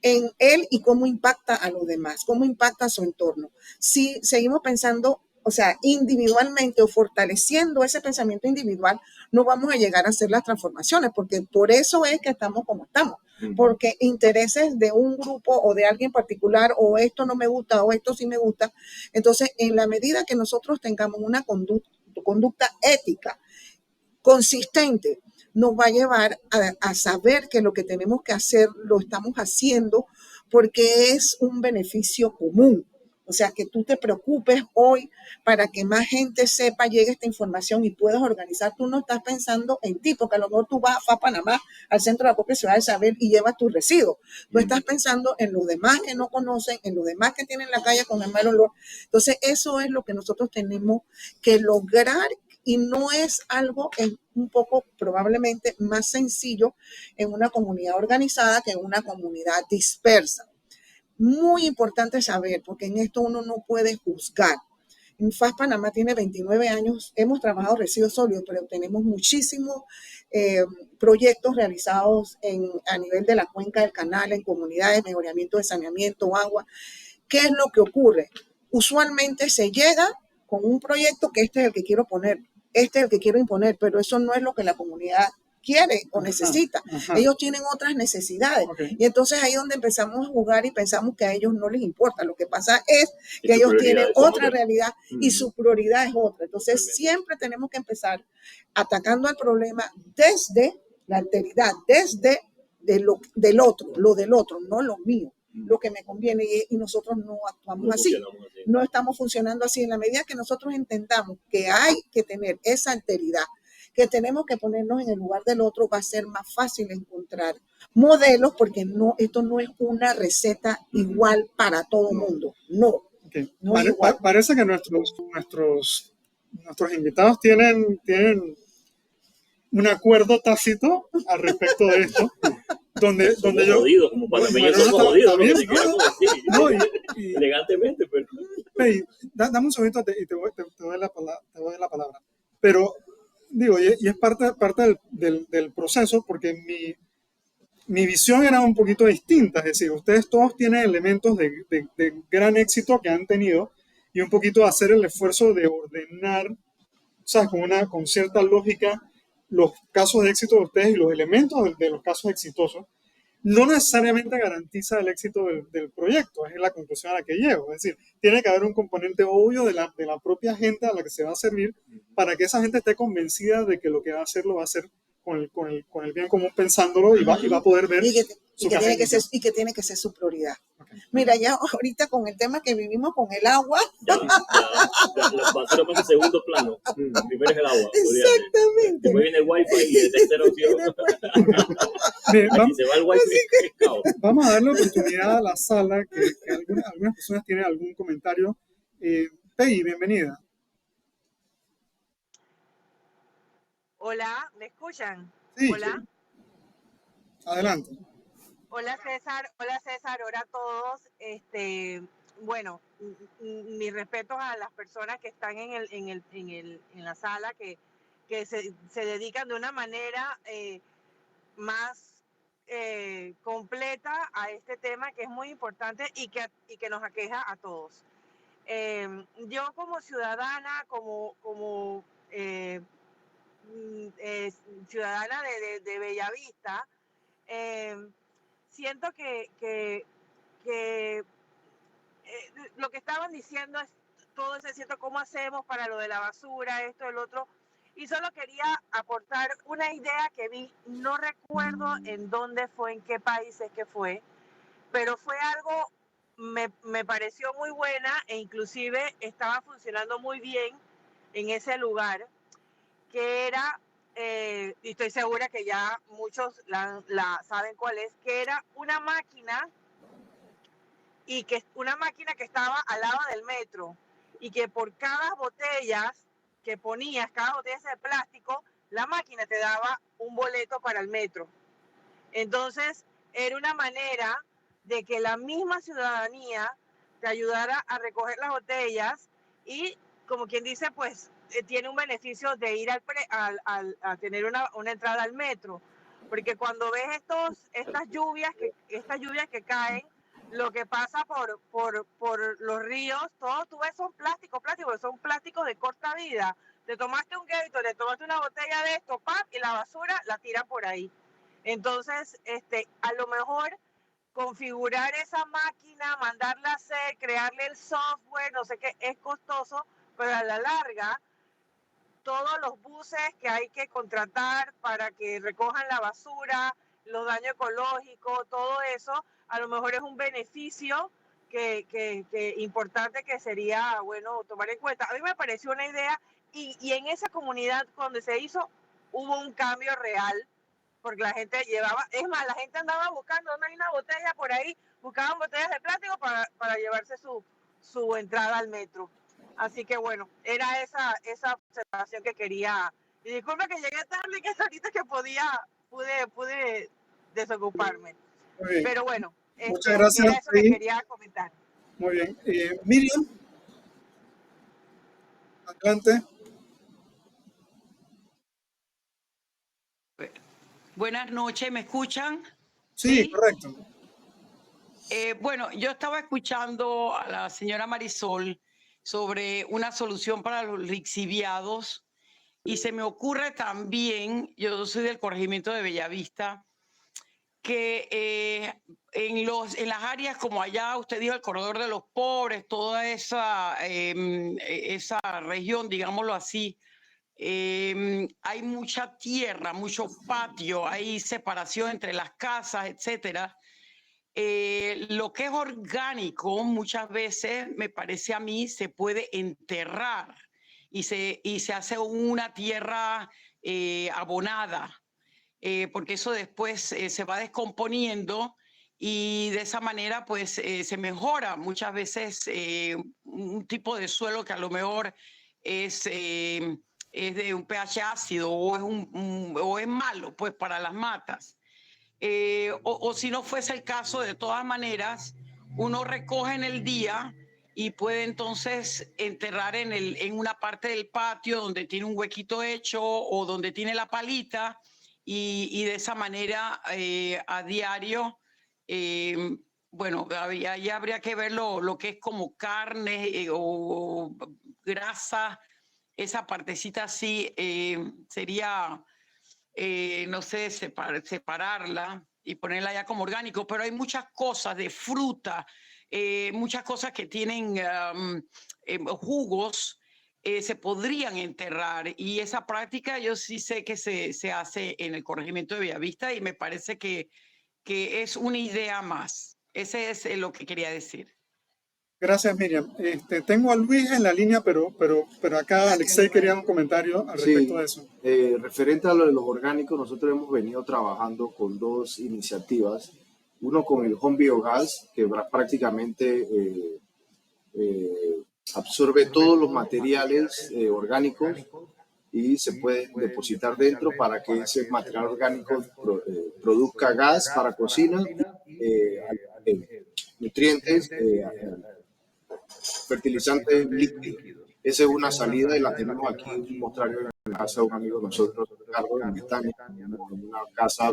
en él y cómo impacta a los demás, cómo impacta a su entorno. Si seguimos pensando, individualmente o fortaleciendo ese pensamiento individual, no vamos a llegar a hacer las transformaciones, porque por eso es que estamos como estamos. Porque intereses de un grupo o de alguien particular, o esto no me gusta o esto sí me gusta. Entonces, en la medida que nosotros tengamos una conducta ética consistente, nos va a llevar a saber que lo que tenemos que hacer lo estamos haciendo porque es un beneficio común. O sea, que tú te preocupes hoy para que más gente sepa, llegue esta información y puedas organizar. Tú no estás pensando en ti, porque a lo mejor tú vas a Panamá, al centro de la propia ciudad del saber, y llevas tus residuos. Tú estás pensando en los demás que no conocen, en los demás que tienen la calle con el mal olor. Entonces, eso es lo que nosotros tenemos que lograr, y no es algo, es un poco probablemente más sencillo en una comunidad organizada que en una comunidad dispersa. Muy importante saber, porque en esto uno no puede juzgar. FAS Panamá tiene 29 años, hemos trabajado residuos sólidos, pero tenemos muchísimos proyectos realizados a nivel de la cuenca del canal, en comunidades, mejoramiento de saneamiento, agua. ¿Qué es lo que ocurre? Usualmente se llega con un proyecto que este es el que quiero poner, este es el que quiero imponer, pero eso no es lo que la comunidad quiere o necesita. Ellos tienen otras necesidades. Y entonces ahí es donde empezamos a jugar y pensamos que a ellos no les importa. Lo que pasa es que ellos tienen otra realidad y su prioridad es otra. Entonces siempre tenemos que empezar atacando al problema desde la alteridad, desde del otro, lo del otro, no lo mío, lo que me conviene, y nosotros no actuamos así. No estamos funcionando así. En la medida que nosotros entendamos que hay que tener esa alteridad, que tenemos que ponernos en el lugar del otro, va a ser más fácil encontrar modelos, porque no, esto no es una receta igual para todo el mundo. No. Okay. Parece que nuestros invitados tienen un acuerdo tácito al respecto de esto, donde yo... Jodidos, como panameños somos jodidos, no, elegantemente, pero... Hey, dame un segundito y te doy la palabra. Pero, digo, y es parte del proceso, porque mi visión era un poquito distinta. Es decir, ustedes todos tienen elementos de gran éxito que han tenido, y un poquito hacer el esfuerzo de ordenar, o sea, con cierta lógica, los casos de éxito de ustedes y los elementos de los casos exitosos. No necesariamente garantiza el éxito del proyecto, es la conclusión a la que llego. Es decir, tiene que haber un componente obvio de la propia gente a la que se va a servir, para que esa gente esté convencida de que lo que va a hacer lo va a hacer con el bien común, pensándolo, y va a poder ver y que tiene que ser su prioridad. Okay. Mira, ya ahorita con el tema que vivimos con el agua. La basura pasa en segundo plano. Primero es el agua. Exactamente. Después viene el wifi y la tercera opción. Aquí se va el wifi. Vamos a darle oportunidad a la sala, que algunas personas tienen algún comentario. Peggy, bienvenida. Hola, ¿me escuchan? Sí. Hola. Adelante. Hola César, hola a todos. Bueno, mis respetos a las personas que están en la sala, que se dedican de una manera más completa a este tema, que es muy importante y que nos aqueja a todos. Yo como ciudadana, como ciudadana de Bellavista, siento que lo que estaban diciendo es todo ese, siento cómo hacemos para lo de la basura, esto, el otro, y solo quería aportar una idea que vi, no recuerdo en dónde fue, en qué países que fue, pero fue algo, me pareció muy buena, e inclusive estaba funcionando muy bien en ese lugar, que era, y estoy segura que ya muchos la saben cuál es, que era una máquina, y que una máquina que estaba al lado del metro, y que por cada botella que ponías, cada botella de plástico, la máquina te daba un boleto para el metro. Entonces, era una manera de que la misma ciudadanía te ayudara a recoger las botellas, y como quien dice, pues tiene un beneficio de ir a tener una entrada al metro, porque cuando ves estas lluvias que caen, lo que pasa por los ríos, todo tú ves son plásticos, son plásticos de corta vida. Te tomaste un Gatorade, te tomaste una botella de esto, ¡pam!, y la basura la tiran por ahí. Entonces, a lo mejor configurar esa máquina, mandarla a hacer, crearle el software, no sé qué, es costoso, pero a la larga, todos los buses que hay que contratar para que recojan la basura, los daños ecológicos, todo eso, a lo mejor es un beneficio que importante, que sería bueno tomar en cuenta. A mí me pareció una idea, y en esa comunidad donde se hizo hubo un cambio real, porque la gente llevaba, es más, la gente andaba buscando, no hay una botella por ahí, buscaban botellas de plástico para llevarse su entrada al metro. Así que bueno, era esa observación que quería. Y disculpe que llegué tarde, que es ahorita que pude desocuparme. Pero bueno, muchas gracias. Era eso que quería comentar. Muy bien. Miriam. Adelante. Buenas noches, ¿me escuchan? Sí, correcto. Bueno, yo estaba escuchando a la señora Marisol sobre una solución para los lixiviados y se me ocurre también, yo soy del corregimiento de Bellavista, que en las áreas como allá, usted dijo el corredor de los pobres, toda esa región, digámoslo así, hay mucha tierra, mucho patio, hay separación entre las casas, etcétera. Lo que es orgánico muchas veces, me parece a mí, se puede enterrar y se hace una tierra abonada, porque eso después se va descomponiendo y de esa manera pues se mejora muchas veces un tipo de suelo que a lo mejor es de un pH ácido o o es malo pues para las matas. O si no fuese el caso, de todas maneras, uno recoge en el día y puede entonces enterrar en una parte del patio donde tiene un huequito hecho o donde tiene la palita y de esa manera a diario, bueno, ahí habría que ver lo que es como carne o grasa, esa partecita así sería no sé, separarla y ponerla ya como orgánico, pero hay muchas cosas de fruta, muchas cosas que tienen jugos, se podrían enterrar y esa práctica yo sí sé que se hace en el corregimiento de Bellavista y me parece que es una idea más. Ese es lo que quería decir. Gracias, Miriam. Tengo a Luis en la línea, pero acá Alexei quería un comentario al respecto de eso. Referente a lo de los orgánicos, nosotros hemos venido trabajando con dos iniciativas. Uno con el Home Biogas, que prácticamente absorbe todos los materiales orgánicos y se puede depositar dentro para que ese material orgánico produzca gas para cocina, nutrientes, fertilizantes líquidos. Esa es una salida y la tenemos aquí en un mostrario en la casa de un amigo de nosotros, Ricardo, en Betania, en una casa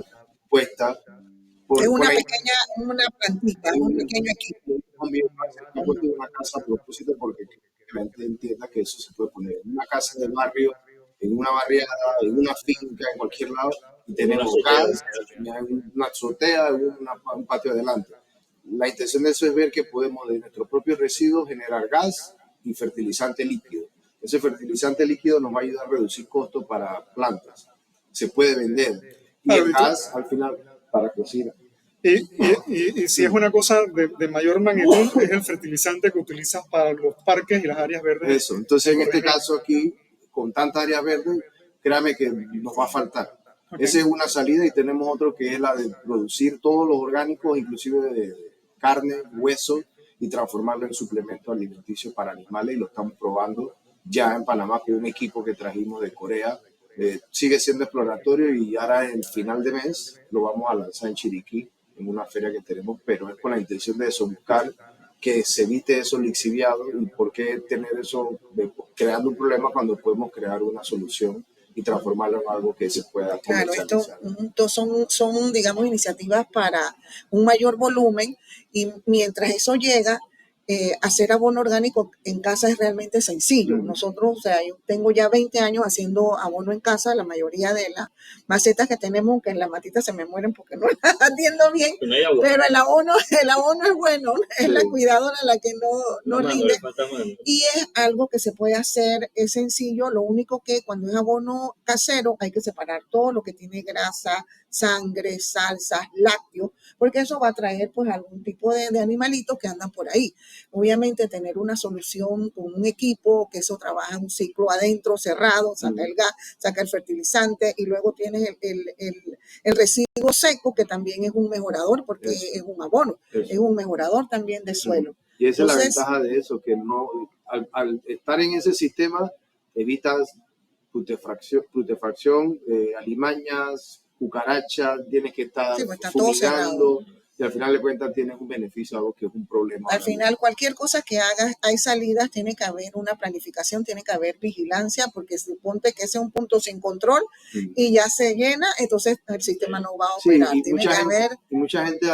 puesta. Es una plantita, un pequeño equipo. Una casa a propósito porque la gente entienda que eso se puede poner en una casa de barrio, en una barriada, en una finca, en cualquier lado, y tenemos gas, una azotea, un patio adelante. La intención de eso es ver que podemos de nuestros propios residuos generar gas y fertilizante líquido. Ese fertilizante líquido nos va a ayudar a reducir costos para plantas. Se puede vender. Y el gas, al final, para cocina. Y si es una cosa de mayor magnitud, es el fertilizante que utilizas para los parques y las áreas verdes. Eso, entonces en este caso aquí, con tantas áreas verdes, créame que nos va a faltar. Okay. Esa es una salida y tenemos otro que es la de producir todos los orgánicos, inclusive de carne, hueso, y transformarlo en suplemento alimenticio para animales, y lo estamos probando ya en Panamá con un equipo que trajimos de Corea. Sigue siendo exploratorio y ahora en final de mes lo vamos a lanzar en Chiriquí, en una feria que tenemos, pero es con la intención de eso, buscar que se evite esos lixiviados y por qué tener eso creando un problema cuando podemos crear una solución y transformarlo en algo que se pueda comercializar. Claro, estos son, digamos, iniciativas para un mayor volumen y mientras eso llega, hacer abono orgánico en casa es realmente sencillo. Nosotros, o sea, yo tengo ya 20 años haciendo abono en casa, la mayoría de las macetas que tenemos, que en las matitas se me mueren porque no las atiendo bien, pero el abono es bueno, es la cuidadora la que no rinde. Y es algo que se puede hacer, es sencillo, lo único que cuando es abono casero hay que separar todo lo que tiene grasa, sangre, salsas, lácteos, porque eso va a traer pues algún tipo de animalitos que andan por ahí. Obviamente tener una solución con un equipo que eso trabaja un ciclo adentro cerrado, saca el gas, saca el fertilizante y luego tienes el residuo seco que también es un mejorador porque es un abono, es un mejorador también de suelo. Y esa es la ventaja de eso, que no, al estar en ese sistema evitas putrefacción, alimañas, cucarachas, tienes que estar fumigando, y al final de cuentas tienes un beneficio, algo que es un problema. Al final, cualquier cosa que hagas, hay salidas, tiene que haber una planificación, tiene que haber vigilancia, porque suponte que ese es un punto sin control y ya se llena, entonces el sistema no va a operar. Sí, Tiene que haber... y mucha gente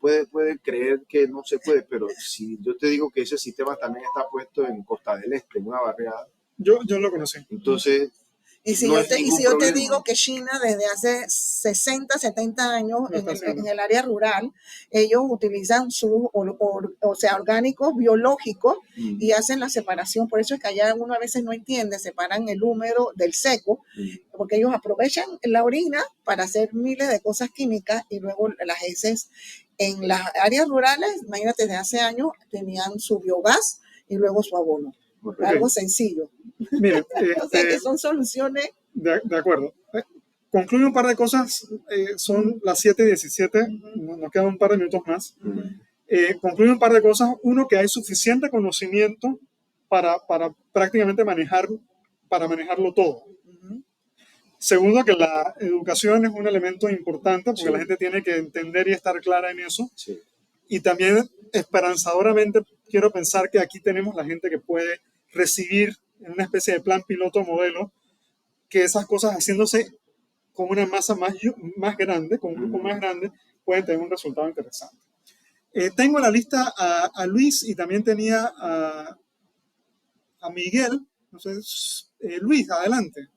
puede creer que no se puede, pero si yo te digo que ese sistema también está puesto en Costa del Este, en una barriada. Yo lo conocí. Entonces, Y si, no yo te digo que China desde hace 60, 70 años en el área rural, ellos utilizan sus orgánicos biológicos y hacen la separación. Por eso es que allá uno a veces no entiende, separan el húmedo del seco, porque ellos aprovechan la orina para hacer miles de cosas químicas y luego las heces en las áreas rurales, imagínate, desde hace años tenían su biogás y luego su abono. Algo sencillo. Miren, o sea, que son soluciones. De acuerdo. Concluyo un par de cosas. Son las 7:17. Nos quedan un par de minutos más. Concluyo un par de cosas. Uno, que hay suficiente conocimiento para prácticamente manejarlo todo. Segundo, que la educación es un elemento importante porque la gente tiene que entender y estar clara en eso. Sí. Y también, esperanzadoramente, quiero pensar que aquí tenemos la gente que puede recibir en una especie de plan piloto modelo que esas cosas haciéndose con una masa más grande, con un grupo más grande, pueden tener un resultado interesante. Tengo en la lista a Luis y también tenía a Miguel. Entonces, Luis, adelante.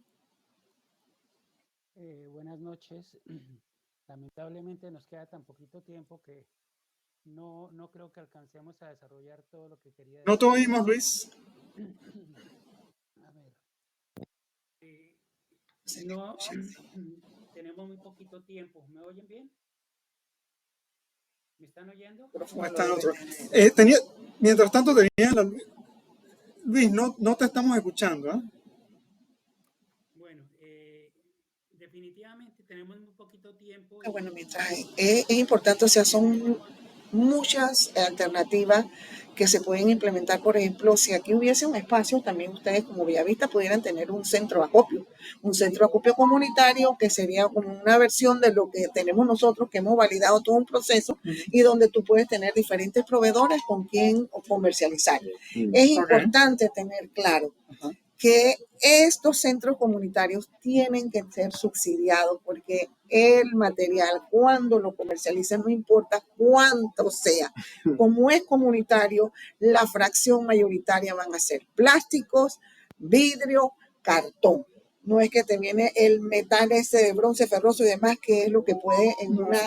Buenas noches. Lamentablemente nos queda tan poquito tiempo que no creo que alcancemos a desarrollar todo lo que quería decir. No te oímos, Luis. A ver. No, tenemos muy poquito tiempo. ¿Me oyen bien? ¿Me están oyendo? ¿O está en otro? Mientras tanto, Luis, no te estamos escuchando. Bueno, definitivamente tenemos muy poquito tiempo. Bueno, mientras es importante, o sea, son muchas alternativas que se pueden implementar. Por ejemplo, si aquí hubiese un espacio, también ustedes como Bellavista pudieran tener un centro de acopio comunitario, que sería como una versión de lo que tenemos nosotros, que hemos validado todo un proceso y donde tú puedes tener diferentes proveedores con quien comercializar. Es importante tener claro que estos centros comunitarios tienen que ser subsidiados porque el material, cuando lo comercializan, no importa cuánto sea, como es comunitario, la fracción mayoritaria van a ser plásticos, vidrio, cartón. No es que te viene el metal ese de bronce ferroso y demás, que es lo que puede en una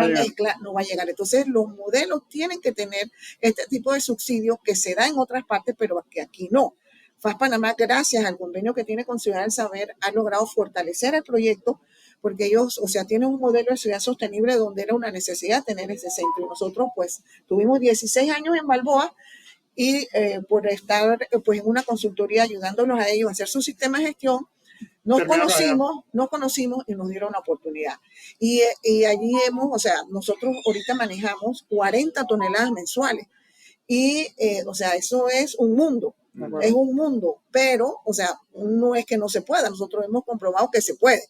mezcla, no va a llegar. Entonces, los modelos tienen que tener este tipo de subsidios que se da en otras partes, pero que aquí no. FAS Panamá, gracias al convenio que tiene con Ciudad del Saber, ha logrado fortalecer el proyecto porque ellos, o sea, tienen un modelo de ciudad sostenible donde era una necesidad tener ese centro. Y nosotros, pues, tuvimos 16 años en Balboa y por estar, pues, en una consultoría ayudándolos a ellos a hacer su sistema de gestión, nos conocimos y nos dieron la oportunidad. Y allí o sea, nosotros ahorita manejamos 40 toneladas mensuales. Y, o sea, eso es un mundo. Es un mundo, pero, o sea, no es que no se pueda, nosotros hemos comprobado que se puede,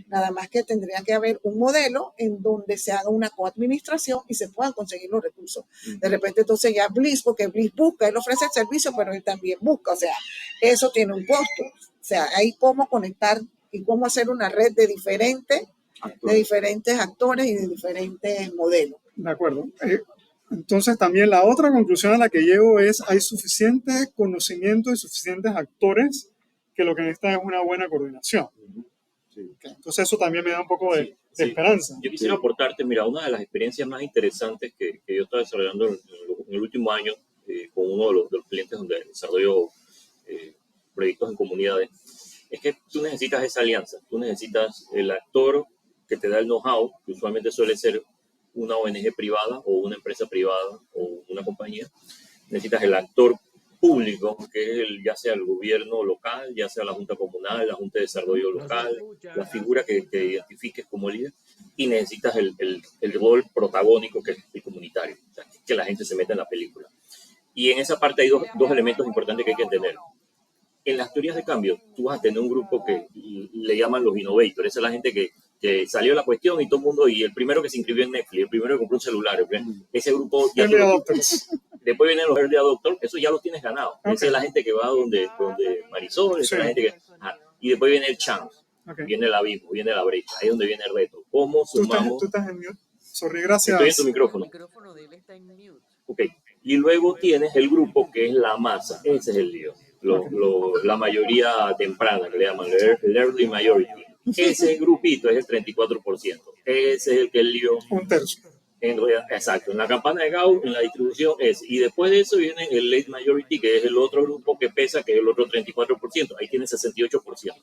nada más que tendría que haber un modelo en donde se haga una coadministración y se puedan conseguir los recursos. De repente entonces ya Bliss, porque Bliss busca, él ofrece el servicio, pero él también busca, o sea, eso tiene un costo, o sea, hay cómo conectar y cómo hacer una red de diferentes actores y de diferentes modelos. De acuerdo. Entonces también la otra conclusión a la que llego es hay suficiente conocimiento y suficientes actores que lo que necesitan es una buena coordinación. Sí. Entonces eso también me da un poco de esperanza. Yo quisiera aportarte, mira, una de las experiencias más interesantes que yo estaba desarrollando en el último año con uno de los clientes donde desarrollo proyectos en comunidades, es que tú necesitas esa alianza, tú necesitas el actor que te da el know-how, que usualmente suele ser una ONG privada o una empresa privada o una compañía. Necesitas el actor público, que es ya sea el gobierno local, ya sea la Junta Comunal, la Junta de Desarrollo Local, la figura que identifiques como líder, y necesitas el rol protagónico, que es el comunitario, o sea, que la gente se meta en la película. Y en esa parte hay dos elementos importantes que hay que entender. En las teorías de cambio, tú vas a tener un grupo que le llaman los innovators, esa es la gente que que salió la cuestión y todo el mundo, y el primero que se inscribió en Netflix, el primero que compró un celular, ese grupo ya Early adopters. después vienen los early adopters, eso ya lo tienes ganado. Ok. Esa es la gente que va donde Marisol, esa es la Sí. gente que, y después viene el chance, Ok. viene el abismo, viene la brecha, ahí es donde viene el reto. ¿Cómo Tú sumamos? estás en mute. Sorry, gracias. Estoy en tu micrófono. El micrófono de él está en mute. Ok. Y luego tienes el grupo que es la masa, ese es el lío. La mayoría temprana, que le llaman el early majority. Ese grupito es el 34%. Ese es el que es el lío. Un tercio. En realidad, exacto, en la campana de Gauss, en la distribución es. Y después de eso viene el late majority, que es el otro grupo que pesa, que es el otro 34%. Ahí tiene 68%.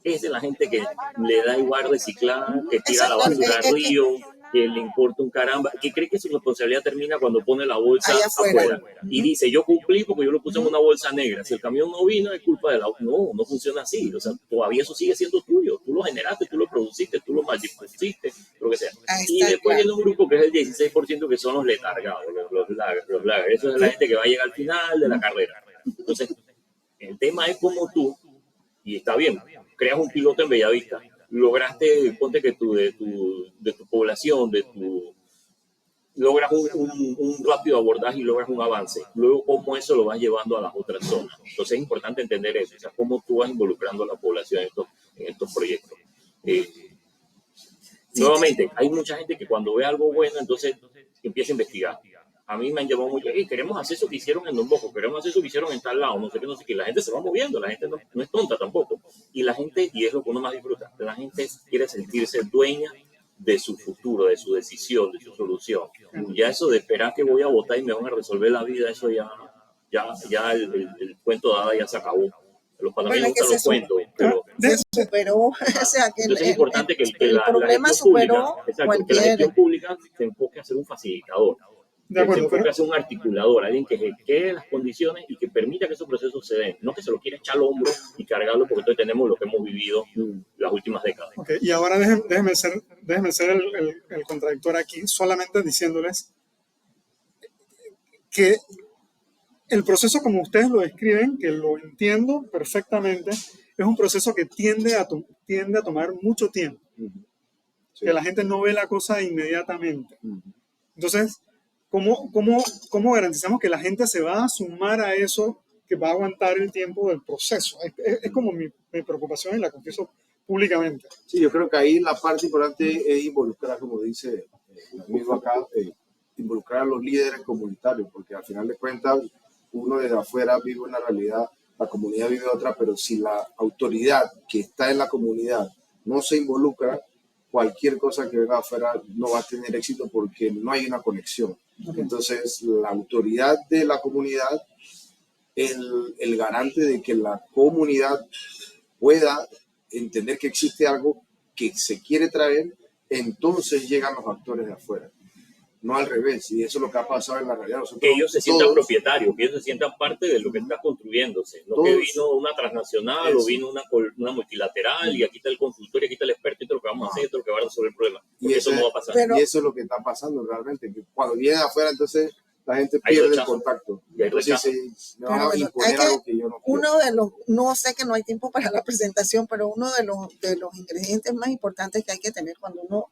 Esa es la gente que le da igual reciclar, que tira la basura al río, que le importa un caramba, que cree que su responsabilidad termina cuando pone la bolsa Allá afuera. y dice, yo cumplí porque yo lo puse en una bolsa negra. Si el camión no vino, es culpa de la... No funciona así. O sea, todavía eso sigue siendo tuyo. Tú lo generaste, tú lo produciste, tú lo maldispusiste, lo que sea. Ahí Y está, después claro. viene un grupo que es el 16%, que son los letargados, los laggers. Eso es la gente que va a llegar al final de la carrera. Entonces, el tema es como tú, y está bien, creas un piloto en Bellavista, lograste, ponte que de tu población, logras un rápido abordaje y logras un avance. Luego, cómo eso lo vas llevando a las otras zonas. Entonces, es importante entender eso, o sea, cómo tú vas involucrando a la población en estos proyectos. Nuevamente, hay mucha gente que cuando ve algo bueno, entonces empieza a investigar. A mí me han llamado mucho, queremos hacer eso que hicieron en Don Bosco, queremos hacer eso que hicieron en tal lado, no sé qué. La gente se va moviendo, la gente no es tonta tampoco. Y la gente, y es lo que uno más disfruta, la gente quiere sentirse dueña de su futuro, de su decisión, de su solución. Ya eso de esperar que voy a votar y me van a resolver la vida, eso ya el cuento de hada ya se acabó. Los panameños Bueno, gustan los cuentos, pero Se superó, o sea, que entonces es importante que el la problema gestión pública, superó exacto, que la cualquier... gestión pública se enfoque a ser un facilitador. De acuerdo, Se enfoque pero a ser un articulador, alguien que quede las condiciones y que permita que esos procesos se den. No que se lo quiera echar al hombro y cargarlo, porque entonces tenemos lo que hemos vivido las últimas décadas. ok, y ahora déjenme ser el contradictor aquí, solamente diciéndoles que el proceso como ustedes lo describen, que lo entiendo perfectamente, es un proceso que tiende a tomar mucho tiempo, Sí. que la gente no ve la cosa inmediatamente. Entonces, ¿cómo garantizamos que la gente se va a sumar a eso, que va a aguantar el tiempo del proceso? Es como mi preocupación y la confieso públicamente. Sí, yo creo que ahí la parte importante es involucrar, como dice el mismo acá, involucrar a los líderes comunitarios, porque al final de cuentas uno desde afuera vive una realidad, la comunidad vive otra, pero si la autoridad que está en la comunidad no se involucra, cualquier cosa que venga afuera no va a tener éxito porque no hay una conexión. Entonces, la autoridad de la comunidad es el garante de que la comunidad pueda entender que existe algo que se quiere traer, entonces llegan los actores de afuera. No al revés, y eso es lo que ha pasado en la realidad. Nosotros, Que ellos se sientan todos, propietarios, que ellos se sientan parte de lo que está construyéndose. No que Todos. vino una transnacional Eso. o vino una multilateral y aquí está el consultor y aquí está el experto y esto es lo que vamos a hacer, esto es lo que va a resolver el problema. Porque Y eso ese- no va a pasar. Pero- y eso es lo que está pasando realmente, que cuando vienen afuera, entonces la gente Hay pierde el rechazo. contacto. Y hay Entonces rechazo. me van Pero a bueno, imponer hay que- algo que yo no quiero. Uno de los, no sé que no hay tiempo para la presentación, pero uno de los ingredientes más importantes que hay que tener cuando uno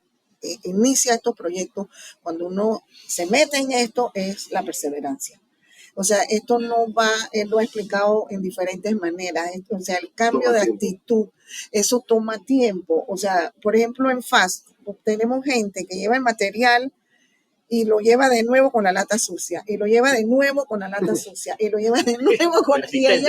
inicia estos proyectos, cuando uno se mete en esto, es la perseverancia. O sea, esto no va, él lo ha explicado en diferentes maneras. O sea, el cambio Toma de tiempo. actitud, eso toma tiempo. O sea, por ejemplo, en FAST tenemos gente que lleva el material y lo lleva de nuevo con la lata sucia, y lo lleva de nuevo con la lata sucia, y lo lleva de nuevo con... Y ahí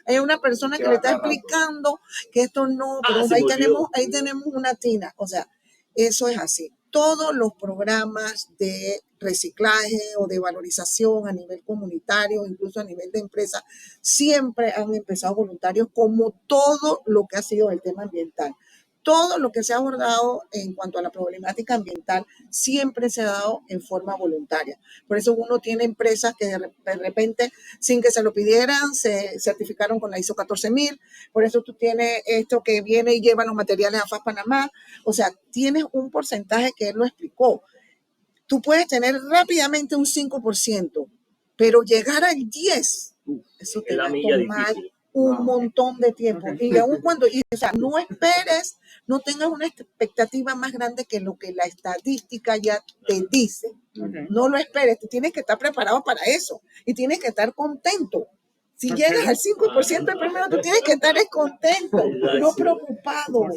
hay una persona que le está explicando que esto no, pero se me olvidó. ahí tenemos una tina. O sea, eso es así. Todos los programas de reciclaje o de valorización a nivel comunitario, incluso a nivel de empresa, siempre han empezado voluntarios, como todo lo que ha sido el tema ambiental. Todo lo que se ha abordado en cuanto a la problemática ambiental siempre se ha dado en forma voluntaria. Por eso uno tiene empresas que de repente, sin que se lo pidieran, se certificaron con la ISO 14000. Por eso tú tienes esto que viene y lleva los materiales a FAS Panamá. O sea, tienes un porcentaje que él lo explicó. Tú puedes tener rápidamente un 5%, pero llegar al 10%, eso te Es va la a milla tomar difícil. un montón de tiempo. Y aún cuando, o sea, no esperes, no tengas una expectativa más grande que lo que la estadística ya te dice. No lo esperes, tú tienes que estar preparado para eso y tienes que estar contento. Si llegas al 5% del primero, tú tienes que estar contento, no preocupado.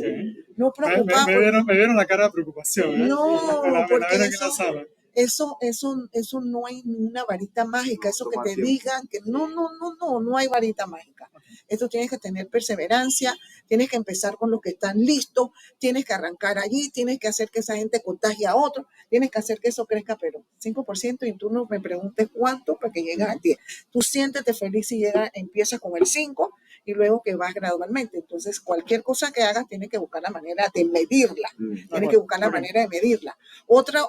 No preocupado. Me vieron la cara de preocupación. No, me la porque ven aquí en la sala. eso no hay una varita mágica, eso que te digan que no hay varita mágica. Esto tienes que tener perseverancia, tienes que empezar con los que están listos, tienes que arrancar allí, tienes que hacer que esa gente contagie a otros, tienes que hacer que eso crezca, pero 5% y tú no me preguntes cuánto para que llegues al 10. Tú siéntete feliz si empiezas con el 5 y luego que vas gradualmente. Entonces, cualquier cosa que hagas, tienes que buscar la manera de medirla. Tienes que buscar la manera de medirla. Otra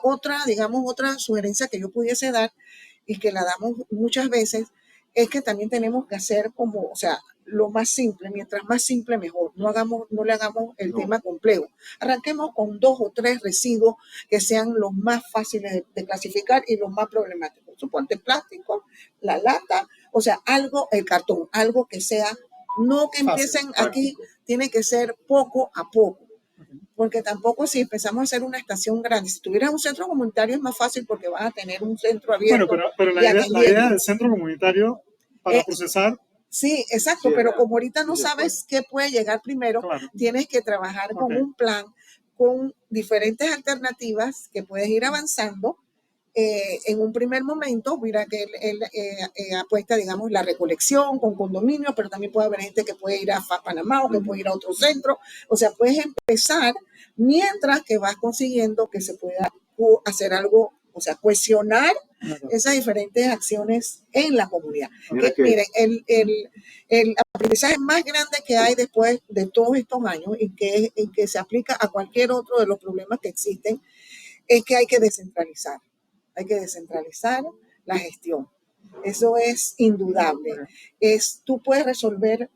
sugerencia que yo pudiese dar y que la damos muchas veces es que también tenemos que hacer como, o sea, lo más simple, mientras más simple mejor. No le hagamos el tema complejo. Arranquemos con 2 o 3 residuos que sean los más fáciles de clasificar y los más problemáticos. Suponte plástico, la lata, o sea, algo, el cartón, algo que sea, no que empiecen aquí, tiene que ser poco a poco. Porque tampoco si empezamos a hacer una estación grande, si tuvieras un centro comunitario es más fácil porque vas a tener un centro abierto. Bueno, pero la idea del centro comunitario para procesar. Sí, exacto, pero como ahorita no sabes qué puede llegar primero, tienes que trabajar con un plan, con diferentes alternativas que puedes ir avanzando. En un primer momento, mira que él apuesta, digamos, la recolección con condominio, pero también puede haber gente que puede ir a FAS Panamá o que puede ir a otro centro. O sea, puedes empezar mientras que vas consiguiendo que se pueda hacer algo, o sea, cuestionar esas diferentes acciones en la comunidad. Miren, el aprendizaje más grande que hay después de todos estos años y que se aplica a cualquier otro de los problemas que existen es que hay que descentralizar. Hay que descentralizar la gestión. Eso es indudable. Tú puedes resolver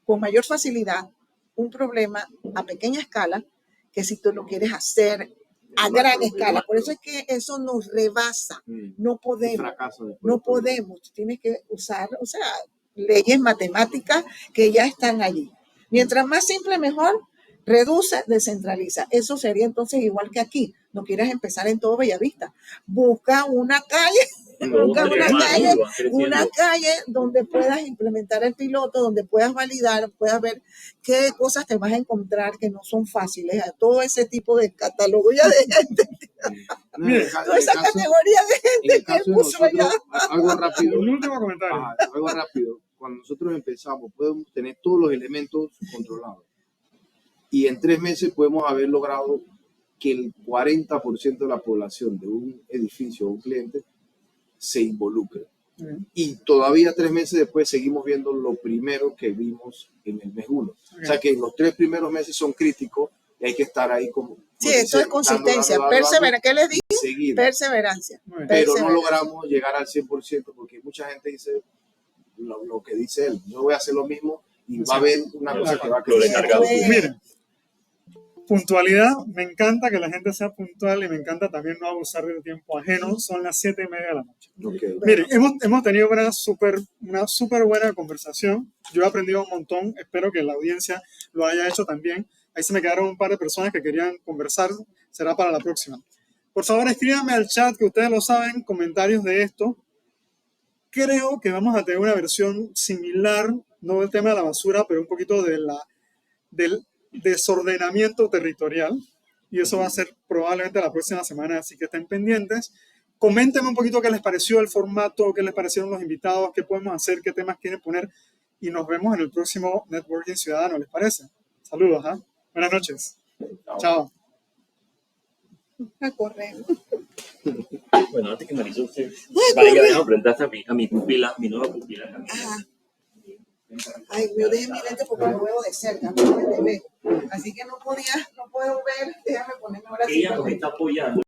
con mayor facilidad un problema a pequeña escala que si tú lo quieres hacer a gran escala. Por eso es que eso nos rebasa. No podemos. Tienes que usar, o sea, leyes matemáticas que ya están allí. Mientras más simple, mejor. Reduce, descentraliza. Eso sería entonces igual que aquí. No quieras empezar en todo Bellavista. Busca una calle, una calle donde puedas implementar el piloto, donde puedas validar, puedas ver qué cosas te vas a encontrar que no son fáciles. A todo ese tipo de catálogo ya de gente. Toda esa categoría de gente que puso allá. Algo rápido. Un último comentario. Algo rápido. Cuando nosotros empezamos, podemos tener todos los elementos controlados. Y en 3 meses podemos haber logrado que el 40% de la población de un edificio o un cliente se involucre. Y todavía 3 meses después seguimos viendo lo primero que vimos en el mes 1. O sea que los 3 primeros meses son críticos y hay que estar ahí como... Sí, eso es consistencia, perseverancia. ¿Qué les digo? Seguir. Perseverancia. Pero no logramos llegar al 100% porque mucha gente dice lo que dice él. Yo voy a hacer lo mismo y va a haber una cosa que va a crecer. Miren, puntualidad, me encanta que la gente sea puntual y me encanta también no abusar del tiempo ajeno. Son las 7:30 de la noche. Miren, hemos tenido una súper buena conversación. Yo he aprendido un montón. Espero que la audiencia lo haya hecho también. Ahí se me quedaron un par de personas que querían conversar. Será para la próxima. Por favor, escríbanme al chat, que ustedes lo saben, comentarios de esto. Creo que vamos a tener una versión similar, no del tema de la basura, pero un poquito del desordenamiento territorial, y eso va a ser probablemente la próxima semana, así que estén pendientes. Coméntenme un poquito qué les pareció el formato, qué les parecieron los invitados, qué podemos hacer, qué temas quieren poner, y nos vemos en el próximo Networking Ciudadano, ¿les parece? Saludos, ¿eh? Buenas noches. Chao. A correr. Bueno, antes que Marisol se vaya, déjame presentar a mi pupila, mi nueva pupila también. Ay, yo dejé mi lente porque lo veo de cerca, no me ve. Así que no puedo ver, déjame ponerme ahora. Ella nos está apoyando.